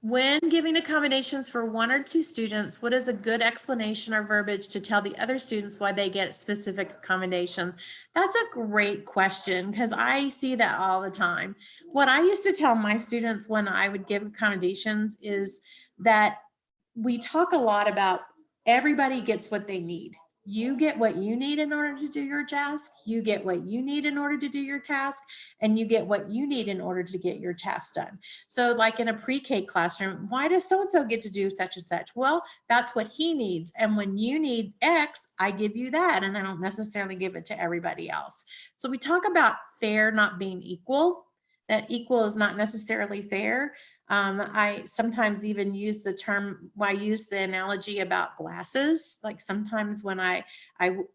When giving accommodations for one or two students, what is a good explanation or verbiage to tell the other students why they get specific accommodation? That's a great question, because I see that all the time. What I used to tell my students when I would give accommodations is that we talk a lot about everybody gets what they need. You get what you need in order to do your task. You get what you need in order to do your task, and you get what you need in order to get your task done. So like in a pre-K classroom, why does so-and-so get to do such and such? Well, that's what he needs. And when you need X, I give you that. And I don't necessarily give it to everybody else. So we talk about fair not being equal, that equal is not necessarily fair. I sometimes even use the term, I use the analogy about glasses. Like sometimes when I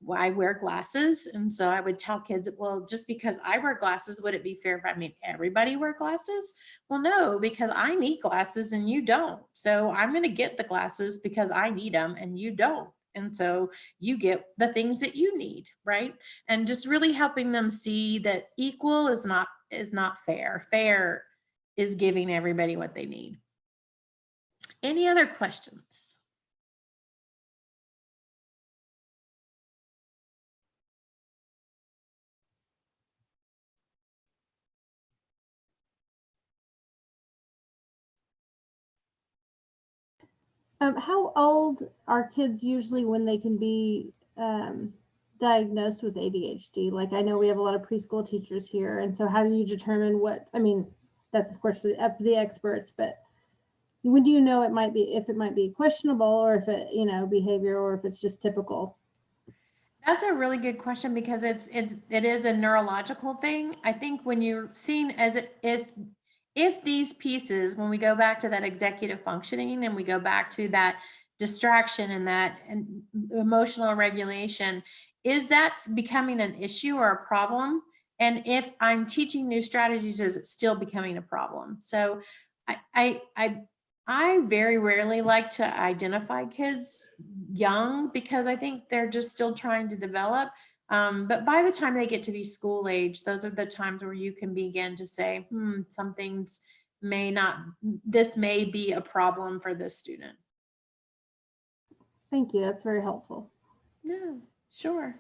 wear glasses, and so I would tell kids, well, just because I wear glasses, would it be fair if I made everybody wear glasses? Well, no, because I need glasses and you don't. So I'm going to get the glasses because I need them and you don't. And so you get the things that you need, right? And just really helping them see that equal is not fair. Fair is giving everybody what they need. Any other questions? How old are kids usually when they can be diagnosed with ADHD? Like I know we have a lot of preschool teachers here, and so how do you determine what? I mean, that's of course up to the experts, but when do you know it might be, if it might be questionable, or if it, behavior, or if it's just typical? That's a really good question, because it is a neurological thing. I think when you're seen as if these pieces, when we go back to that executive functioning and we go back to that distraction and that emotional regulation, is that becoming an issue or a problem? And if I'm teaching new strategies, is it still becoming a problem? So I very rarely like to identify kids young, because I think they're just still trying to develop. But by the time they get to be school age, those are the times where you can begin to say, some things this may be a problem for this student. Thank you. That's very helpful. No, sure.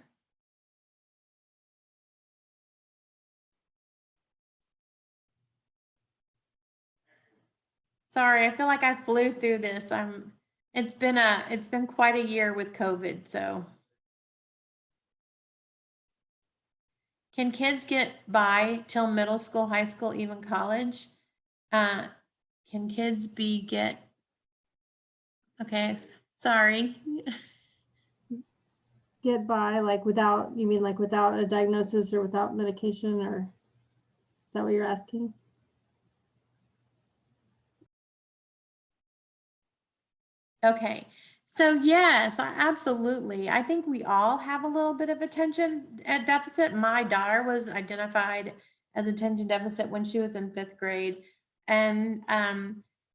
Sorry, I feel like I flew through this. It's been quite a year with COVID, so. Can kids get by till middle school, high school, even college? Can kids okay, sorry. Get by like without, you mean like without a diagnosis or without medication, or is that what you're asking? Okay. So yes, absolutely. I think we all have a little bit of attention deficit. My daughter was identified as attention deficit when she was in 5th grade. And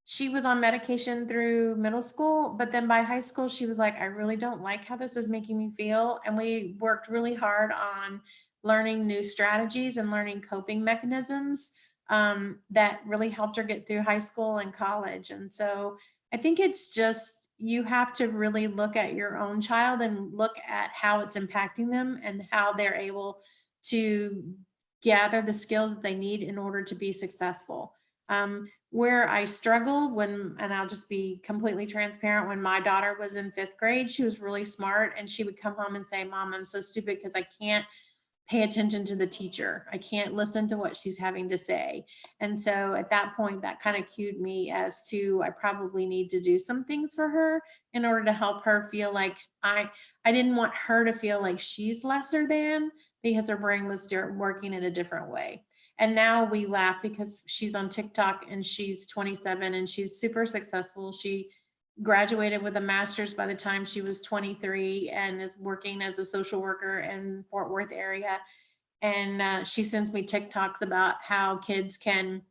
she was on medication through middle school, but then by high school, she was like, I really don't like how this is making me feel. And we worked really hard on learning new strategies and learning coping mechanisms that really helped her get through high school and college. And so I think it's just, you have to really look at your own child and look at how it's impacting them and how they're able to gather the skills that they need in order to be successful. Where I struggled and I'll just be completely transparent, when my daughter was in 5th grade, she was really smart, and she would come home and say, Mom, I'm so stupid because I can't pay attention to the teacher. I can't listen to what she's having to say. And so at that point, that kind of cued me as to, I probably need to do some things for her in order to help her feel like I didn't want her to feel like she's lesser than, because her brain was working in a different way. And now we laugh because she's on TikTok and she's 27 and she's super successful. She graduated with a master's by the time she was 23 and is working as a social worker in Fort Worth area. And she sends me TikToks about how kids can,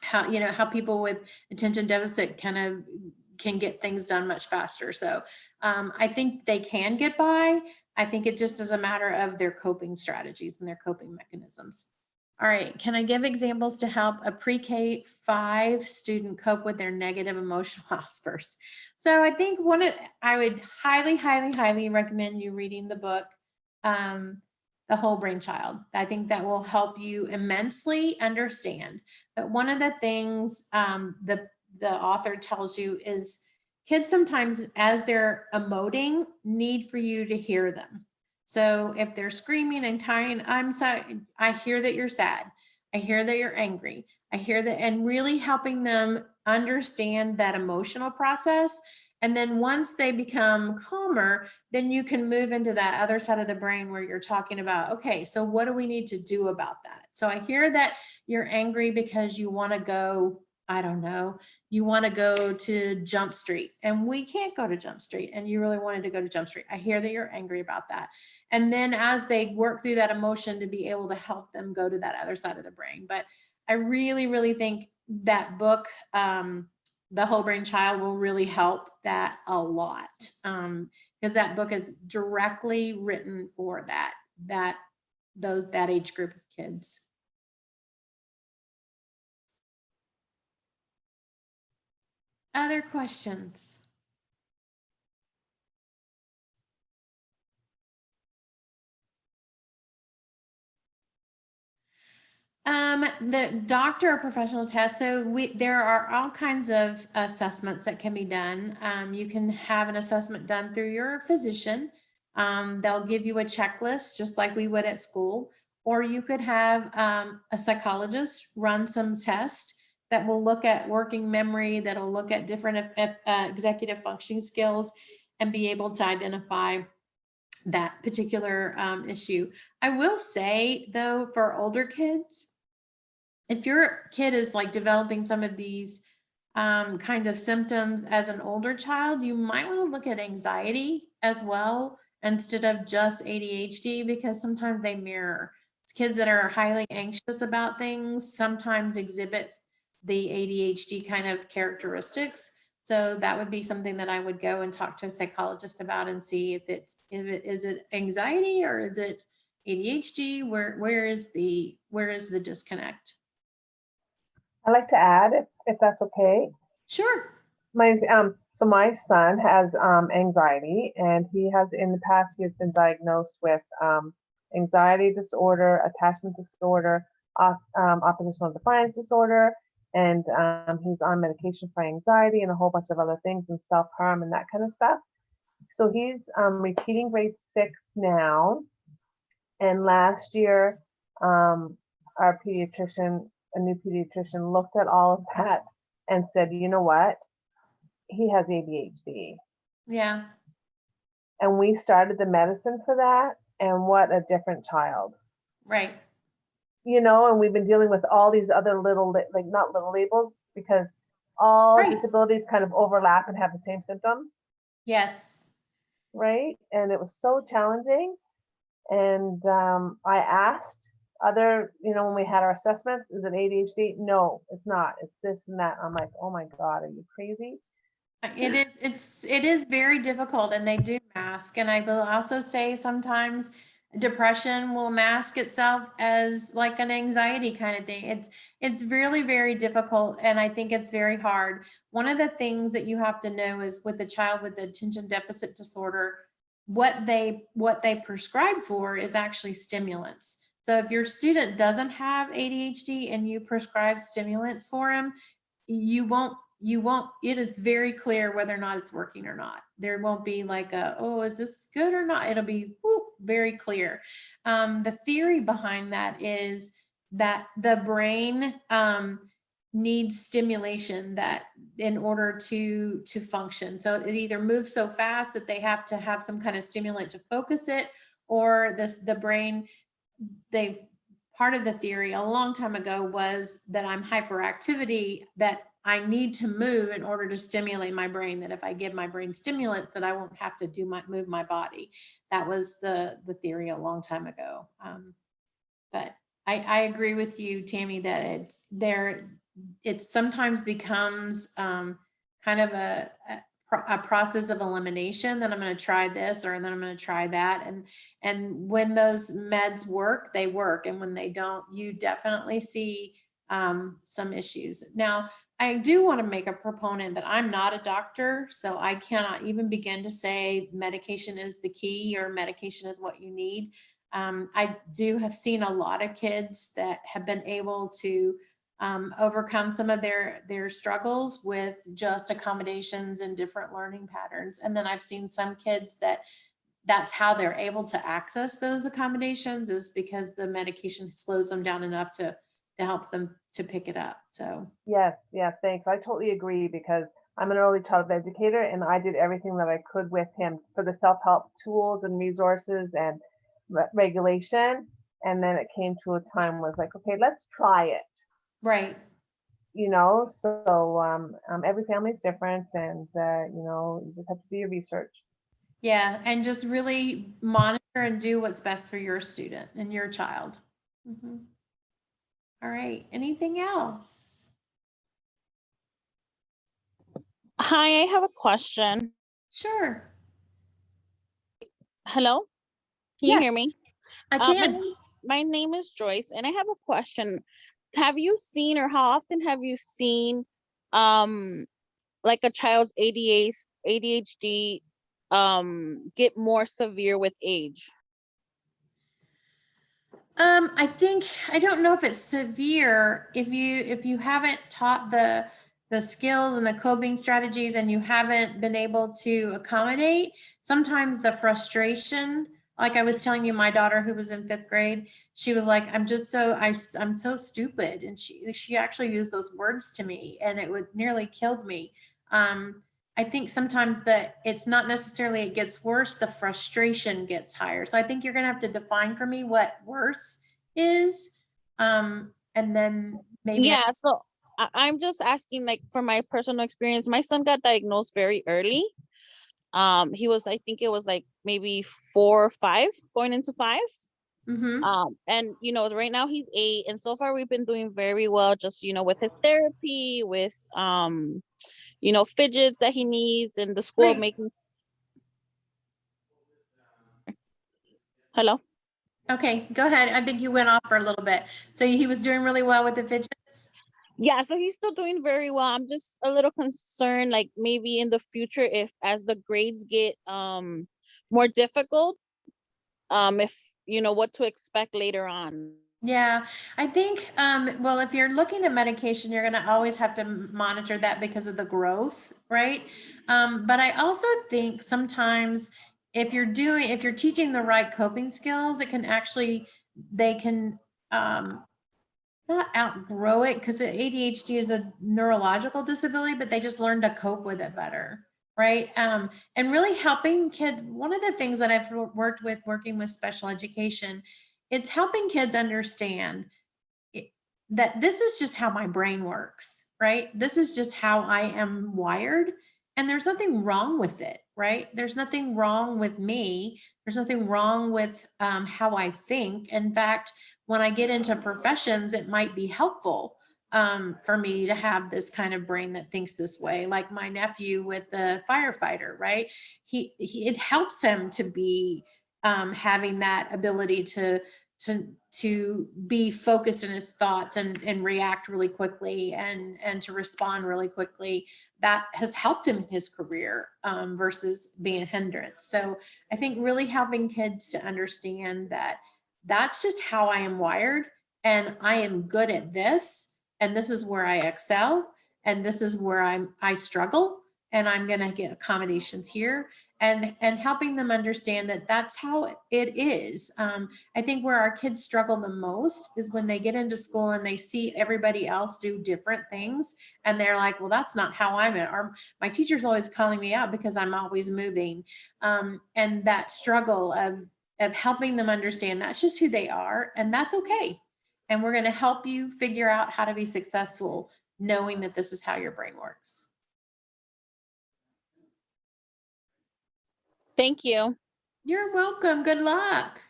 how people with attention deficit kind of can get things done much faster. So I think they can get by. I think it just is a matter of their coping strategies and their coping mechanisms. All right, can I give examples to help a pre-K 5 student cope with their negative emotional outbursts? So I think I would highly, highly, highly recommend you reading the book, The Whole Brain Child. I think that will help you immensely understand. But one of the things the author tells you is kids sometimes, as they're emoting, need for you to hear them. So if they're screaming and crying, I'm sorry, I hear that you're sad. I hear that you're angry. I hear that, and really helping them understand that emotional process. And then once they become calmer, then you can move into that other side of the brain where you're talking about, okay, so what do we need to do about that? So I hear that you're angry because you want to go, I don't know, you want to go to Jump Street and we can't go to Jump Street and you really wanted to go to Jump Street. I hear that you're angry about that. And then as they work through that emotion, to be able to help them go to that other side of the brain. But I really, really think that book, The Whole Brain Child, will really help that a lot, because that book is directly written for that age group of kids. Other questions? The doctor or professional test. So there are all kinds of assessments that can be done. You can have an assessment done through your physician. They'll give you a checklist just like we would at school, or you could have a psychologist run some tests that will look at working memory, that'll look at different executive functioning skills and be able to identify that particular issue. I will say though, for older kids, if your kid is like developing some of these kind of symptoms as an older child, you might want to look at anxiety as well instead of just ADHD, because sometimes they mirror. Kids that are highly anxious about things sometimes exhibit the ADHD kind of characteristics. So that would be something that I would go and talk to a psychologist about and see if is it anxiety or is it ADHD? Where is the disconnect? I'd like to add, if that's okay. Sure. So my son has anxiety, and he has in the past he has been diagnosed with anxiety disorder, attachment disorder, oppositional defiance disorder, and he's on medication for anxiety and a whole bunch of other things and self-harm and that kind of stuff. So he's repeating grade 6 now, and last year our pediatrician, a new pediatrician, looked at all of that and said, you know what? He has ADHD. Yeah. And we started the medicine for that. And what a different child. Right. And we've been dealing with all these other little, like not little labels, because all Right. disabilities kind of overlap and have the same symptoms. Yes. Right. And it was so challenging. And I asked when we had our assessments, is it ADHD? No, it's not. It's this and that. I'm like, oh my God, are you crazy? It is very difficult, and they do mask. And I will also say sometimes depression will mask itself as like an anxiety kind of thing. It's really very difficult, and I think it's very hard. One of the things that you have to know is with a child with attention deficit disorder, what they prescribe for is actually stimulants. So if your student doesn't have ADHD and you prescribe stimulants for him, it is very clear whether or not it's working or not. There won't be like oh, is this good or not? It'll be very clear. The theory behind that is that the brain needs stimulation that in order to function. So it either moves so fast that they have to have some kind of stimulant to focus it, or the brain, part of the theory a long time ago was that I'm hyperactivity, that I need to move in order to stimulate my brain, that if I give my brain stimulants that I won't have to move my body. That was the theory a long time ago. But I agree with you, Tammy, that it's there. It sometimes becomes kind of a process of elimination. That I'm going to try this, or then I'm going to try that, and when those meds work, they work, and when they don't, you definitely see some issues. Now, I do want to make a proponent that I'm not a doctor, so I cannot even begin to say medication is the key or medication is what you need. I do have seen a lot of kids that have been able to overcome some of their struggles with just accommodations and different learning patterns. And then I've seen some kids that that's how they're able to access those accommodations, is because the medication slows them down enough to help them to pick it up. So Yes, yes, thanks. I totally agree because I'm an early childhood educator and I did everything that I could with him for the self-help tools and resources and regulation. And then it came to a time where it's like, okay, let's try it. right. So every family is different, and you just have to do your research. Yeah, and just really monitor and do what's best for your student and your child. Mhm. All right, anything else? Hi, I have a question. Sure. Hello, can you Yes, hear me? I My can. my name is Joyce, and I have a question. Have you seen, or how often have you seen, um, like a child's ADHD, get more severe with age? I think I don't know if it's severe if you haven't taught the skills and the coping strategies and you haven't been able to accommodate. Sometimes the frustration, like I was telling you, my daughter who was in 5th grade, she was like, I'm so stupid, and she actually used those words to me, and it would nearly killed me. I think sometimes that it's not necessarily it gets worse, the frustration gets higher. So I think you're going to have to define for me what worse is. And then maybe Yeah, so I'm just asking, like, from my personal experience, my son got diagnosed very early. He was, I think it was like maybe 4 or 5, going into 5. And right now he's 8, and so far we've been doing very well, just with his therapy, with fidgets that he needs, and the school great. making. Hello. Okay, go ahead. I think you went off for a little bit. So he was doing really well with the fidgets. Yeah, so he's still doing very well. I'm just a little concerned, like maybe in the future, if as the grades get more difficult, if what to expect later on. Yeah, I think, well, if you're looking at medication, you're going to always have to monitor that because of the growth, right? But I also think sometimes if you're teaching the right coping skills, it can actually, they can, not outgrow it, because ADHD is a neurological disability, but they just learn to cope with it better, right? And really helping kids. One of the things that I've working with special education, it's helping kids understand it- that this is just how my brain works, right? This is just how I am wired. And there's nothing wrong with it, right? There's nothing wrong with me. There's nothing wrong with how I think. In fact, when I get into professions, it might be helpful for me to have this kind of brain that thinks this way. Like my nephew with the firefighter, right? It helps him to be having that ability to be focused in his thoughts and react really quickly and to respond really quickly. That has helped him in his career versus being a hindrance. So I think really helping kids to understand that that's just how I am wired, and I am good at this, and this is where I excel, and this is where I struggle, and I'm going to get accommodations here, and helping them understand that that's how it is. I think where our kids struggle the most is when they get into school and they see everybody else do different things, and they're like, well, that's not how I'm at, or my teacher's always calling me out because I'm always moving. And that struggle of helping them understand that's just who they are, and that's okay. And we're going to help you figure out how to be successful, knowing that this is how your brain works. Thank you. You're welcome. Good luck.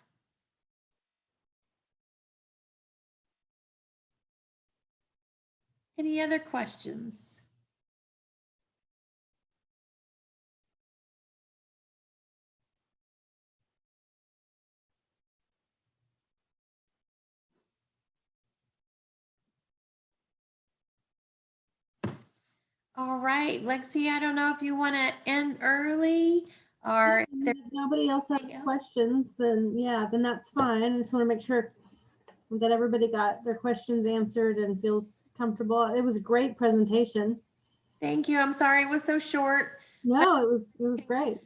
Any other questions? All right, Lexi, I don't know if you want to end early or if If nobody else has anything else. questions, then yeah, then that's fine. I just want to make sure that everybody got their questions answered and feels comfortable. It was a great presentation. Thank you. I'm sorry it was so short. No, it was great.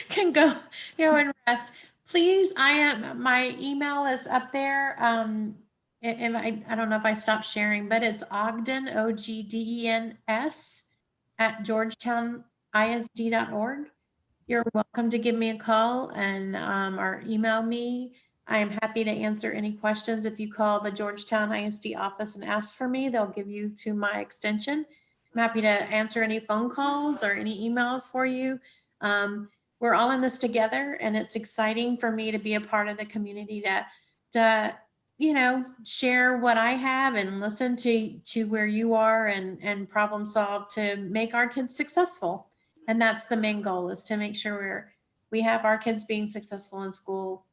Can go and rest. Please, my email is up there. And I don't know if I stopped sharing, but it's Ogden, OGDENS at georgetownisd.org. You're welcome to give me a call and or email me. I am happy to answer any questions. If you call the Georgetown ISD office and ask for me, they'll give you to my extension. I'm happy to answer any phone calls or any emails for you. We're all in this together, and it's exciting for me to be a part of the community to share what I have and listen to where you are and problem solve to make our kids successful. And that's the main goal, is to make sure we have our kids being successful in school.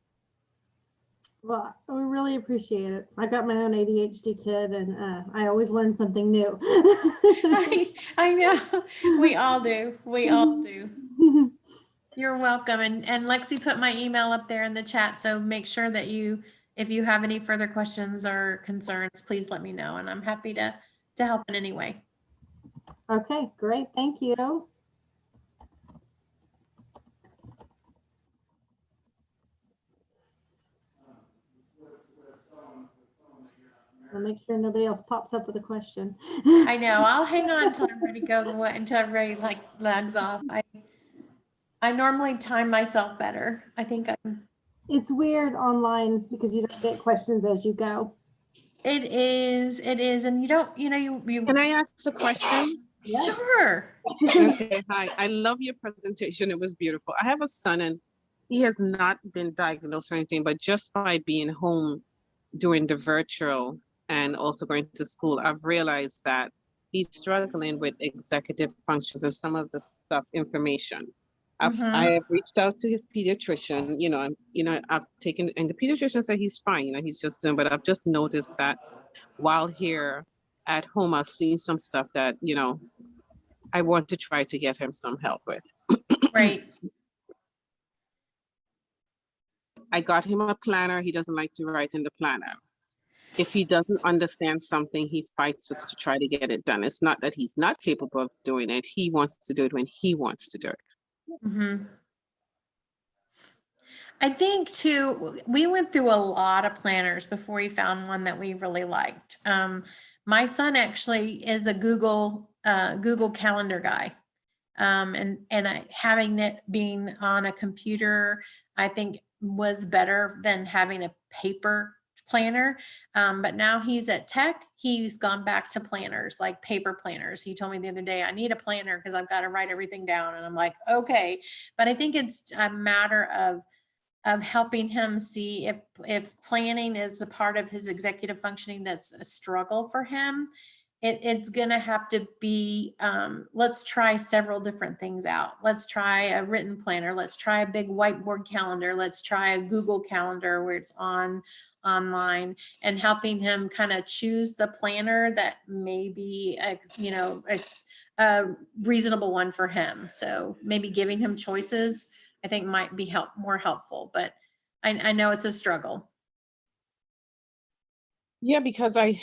Well, we really appreciate it. I got my own ADHD kid, and I always learn something new. I know. We all do. We all do. You're welcome. And Lexi put my email up there in the chat. So make sure that if you have any further questions or concerns, please let me know. And I'm happy to help in any way. Okay, great. Thank you. I'll make sure nobody else pops up with a question. I know. I'll hang on until everybody goes away, until everybody lags off. I normally time myself better. I think It's weird online because you don't get questions as you go. it is, and you don't, you Can I ask a question? Yes. Sure. Okay, hi. I love your presentation. It was beautiful. I have a son and he has not been diagnosed or anything, but just by being home doing the virtual and also going to school, I've realized that he's struggling with executive functions and some of the stuff information. I have reached out to his pediatrician, I've taken, and the pediatrician said he's fine, he's just doing, but I've just noticed that while here at home, I've seen some stuff that, I want to try to get him some help with. Right. I got him a planner. He doesn't like to write in the planner. If he doesn't understand something, he fights us to try to get it done. It's not that he's not capable of doing it. He wants to do it when he wants to do it. I think too, we went through a lot of planners before we found one that we really liked. My son actually is a Google Calendar guy. And having it being on a computer, I think was better than having a paper planner. But now he's at Tech. He's gone back to planners, like paper planners. He told me the other day, I need a planner because I've got to write everything down. And I'm like, okay. But I think it's a matter of helping him see if planning is a part of his executive functioning that's a struggle for him. It's going to have to be, let's try several different things out. Let's try a written planner. Let's try a big whiteboard calendar. Let's try a Google Calendar where it's online, and helping him kind of choose the planner that may be a reasonable one for him. So maybe giving him choices, I think, might be more helpful, but I know it's a struggle. Yeah, because I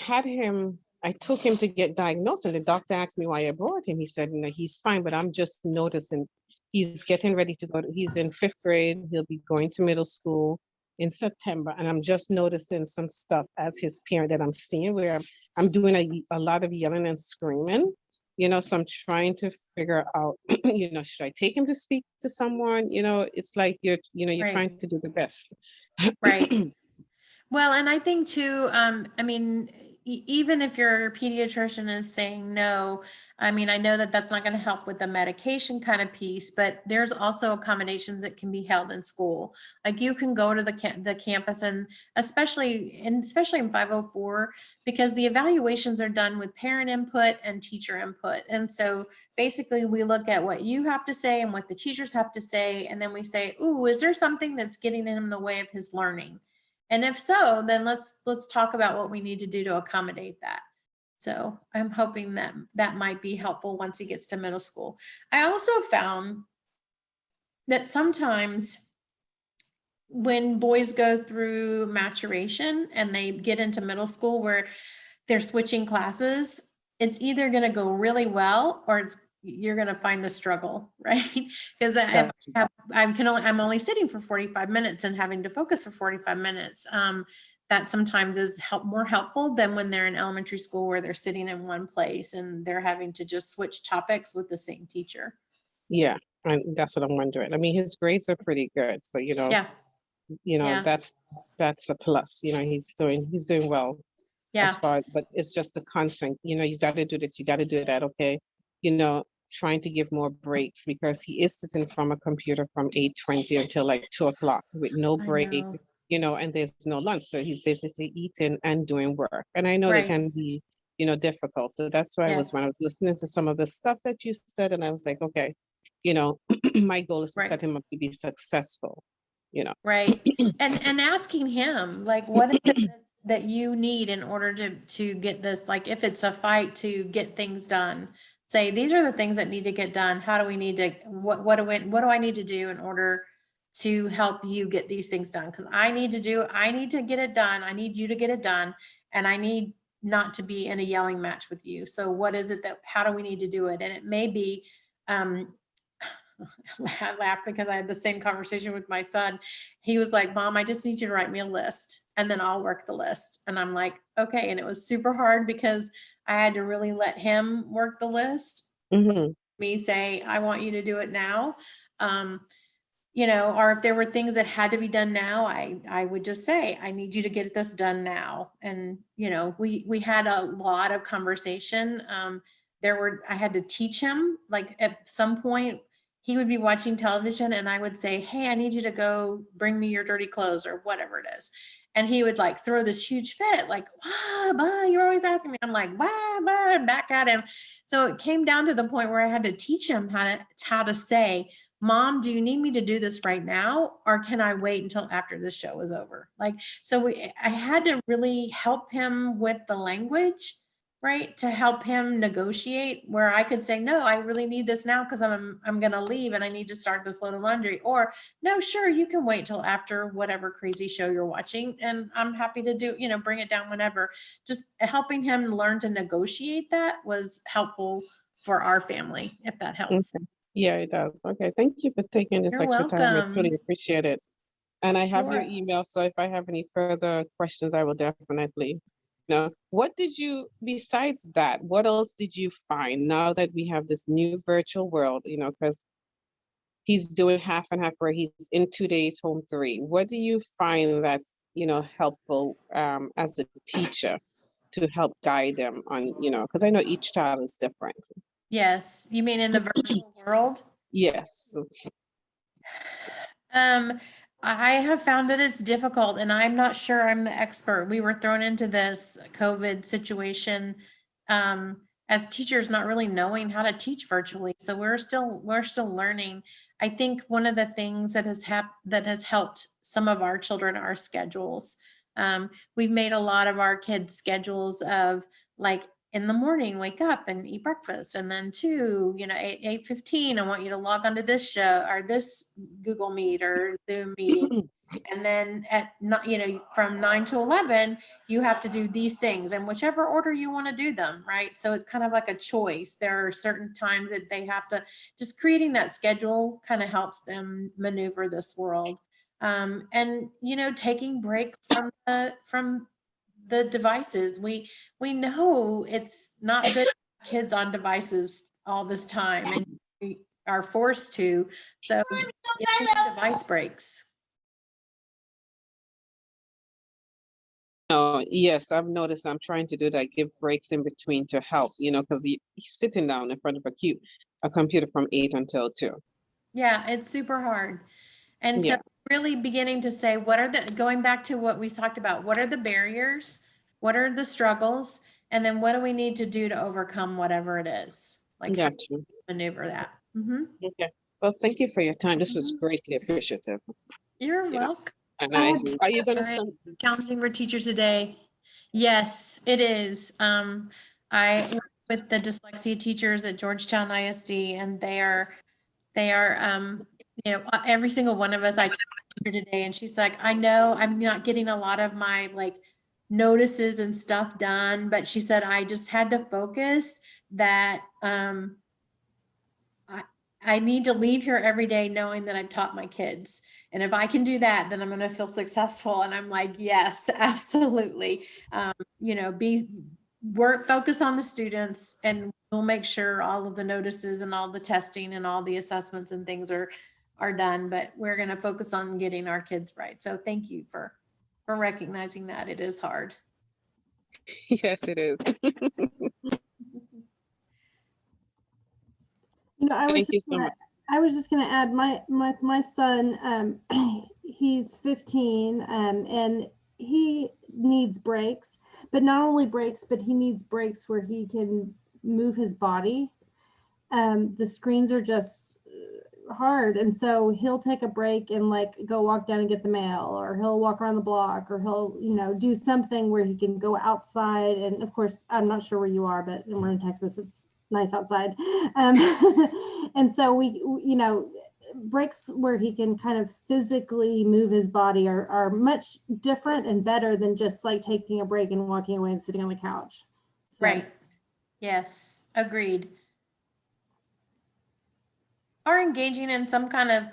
took him to get diagnosed and the doctor asked me why I brought him. He said, he's fine, but I'm just noticing he's getting ready to he's in 5th grade. He'll be going to middle school in September. And I'm just noticing some stuff as his parent that I'm seeing where I'm doing a lot of yelling and screaming, so I'm trying to figure out, should I take him to speak to someone? It's like you're Right. trying to do the best. Right. Well, and I think too, even if your pediatrician is saying no, I mean, I know that that's not going to help with the medication kind of piece, but there's also accommodations that can be held in school. Like you can go to the campus, and especially in 504, because the evaluations are done with parent input and teacher input. And so basically we look at what you have to say and what the teachers have to say, and then we say, ooh, is there something that's getting in the way of his learning? And if so, then let's talk about what we need to do to accommodate that. So I'm hoping that that might be helpful once he gets to middle school. I also found that sometimes when boys go through maturation and they get into middle school where they're switching classes, it's either going to go really well or you're going to find the struggle, right? Because I'm only sitting for 45 minutes and having to focus for 45 minutes. That sometimes is more helpful than when they're in elementary school where they're sitting in one place and they're having to just switch topics with the same teacher. Yeah, and that's what I'm wondering. I mean, his grades are pretty good, so Yeah. Yeah. that's a plus. He's doing well Yeah. as far, but it's just a constant. You got to do this, you got to do that. Okay, trying to give more breaks because he is sitting from a computer from 8:20 until like 2 o'clock with no I break. know. And there's no lunch, so he's basically eating and doing work. And I know Right. that can be, difficult. So that's why Yes. when I was listening to some of the stuff that you said, and I was like, okay, my goal is to Right. set him up to be successful. Right. And asking him, like, what is it that you need in order to get this? Like, if it's a fight to get things done, say, these are the things that need to get done. How do we need to, what do I need to do in order to help you get these things done? Because I need to get it done. I need you to get it done. And I need not to be in a yelling match with you. So what is it how do we need to do it? And it may be, I laughed because I had the same conversation with my son. He was like, Mom, I just need you to write me a list and then I'll work the list. And I'm like, okay. And it was super hard because I had to really let him work the list. Mm-hmm. Me say, I want you to do it now. Or if there were things that had to be done now, I would just say, I need you to get this done now. And, we had a lot of conversation. I had to teach him, like at some point, he would be watching television and I would say, hey, I need you to go bring me your dirty clothes or whatever it is. And he would like throw this huge fit, like, you're always asking me. I'm like, back at him. So it came down to the point where I had to teach him how to say, Mom, do you need me to do this right now? Or can I wait until after the show is over? Like, so I had to really help him with the language, right? To help him negotiate where I could say, no, I really need this now because I'm going to leave and I need to start this load of laundry. Or no, sure, you can wait till after whatever crazy show you're watching. And I'm happy to do, bring it down whenever. Just helping him learn to negotiate that was helpful for our family, if that helps. Okay. Yeah, it does. Okay. Thank you for taking this You're extra time. I welcome. truly appreciate it. And I have your Sure. email. So if I have any further questions, I will definitely what did you, besides that, what else did you find now that we have this new virtual world, because he's doing half and half where he's in 2 days, home 3. What do you find that's, helpful as a teacher to help guide them on, because I know each child is different. Yes. You mean in the virtual world? Yes. I have found that it's difficult and I'm not sure I'm the expert. We were thrown into this COVID situation as teachers not really knowing how to teach virtually. So we're still learning. I think one of the things that has helped some of our children are schedules. We've made a lot of our kids' schedules of like in the morning, wake up and eat breakfast. And then 8:15, I want you to log onto this show or this Google Meet or Zoom meeting. And then from 9 to 11, you have to do these things in whichever order you want to do them, right? So it's kind of like a choice. There are certain times that they have to, just creating that schedule kind of helps them maneuver this world. And taking breaks from the devices. We know it's not good for kids on devices all this time, and we are forced to. So device breaks. Oh, yes, I've noticed I'm trying to do that, give breaks in between to help, because he's sitting down in front of a computer from 8 until 2. Yeah, it's super hard. And so Yeah. really beginning to say, going back to what we talked about, what are the barriers? What are the struggles? And then what do we need to do to overcome whatever it is? Like how Got to you. maneuver that. Mhm. Okay. Well, thank you for your time. This was Mhm. greatly appreciative. You're Yeah. welcome. And I are you gonna Very send? challenging for teachers today. Yes, it is. I work with the dyslexia teachers at Georgetown ISD, and they are, every single one of us, I talked to her today, and she's like, I know I'm not getting a lot of my like notices and stuff done, but she said, I just had to focus that, I need to leave here every day knowing that I've taught my kids. And if I can do that, then I'm going to feel successful. And I'm like, yes, absolutely. Focus on the students, and we'll make sure all of the notices and all the testing and all the assessments and things are done. But we're going to focus on getting our kids right. So thank you for recognizing that it is hard. Yes, it is. Thank you so much. I was just gonna add my son, he's 15, and he needs breaks, but not only breaks, but he needs breaks where he can move his body. The screens are just hard, and so he'll take a break and like go walk down and get the mail, or he'll walk around the block, or he'll do something where he can go outside. And of course, I'm not sure where you are, but we're in Texas, it's nice outside. And so we breaks where he can kind of physically move his body are much different and better than just like taking a break and walking away and sitting on the couch. So, Right. Yes. Agreed. Or engaging in some kind of,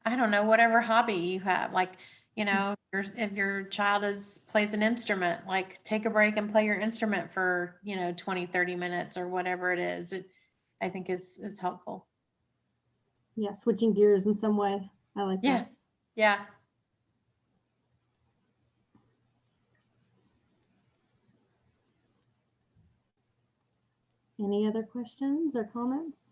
I don't know, whatever hobby you have. Like, if your child plays an instrument, like take a break and play your instrument for, 20, 30 minutes or whatever it is. I think is helpful. yeah, switching gears in some way. I like Yeah. that. Yeah. Any other questions or comments?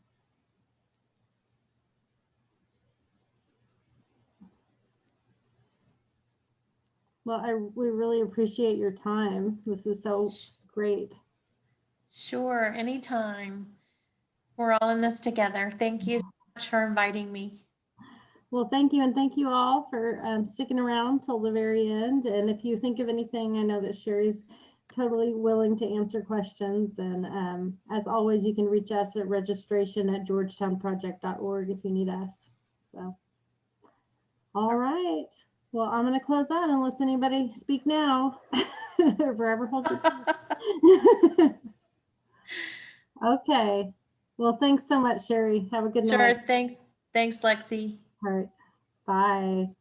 Well, we really appreciate your time. This is so great. Sure. Anytime. We're all in this together. Thank you so much for inviting me. Well, thank you. And thank you all for sticking around till the very end. And if you think of anything, I know that Sherry's totally willing to answer questions. And as always, you can reach us at registration@georgetownproject.org if you need us. So, all right. Well, I'm going to close out unless anybody speak now. Forever hold your peace. Okay. Well, thanks so much, Sherry. Have a good night. Sure. Thanks. Thanks, Lexi. All right. Bye.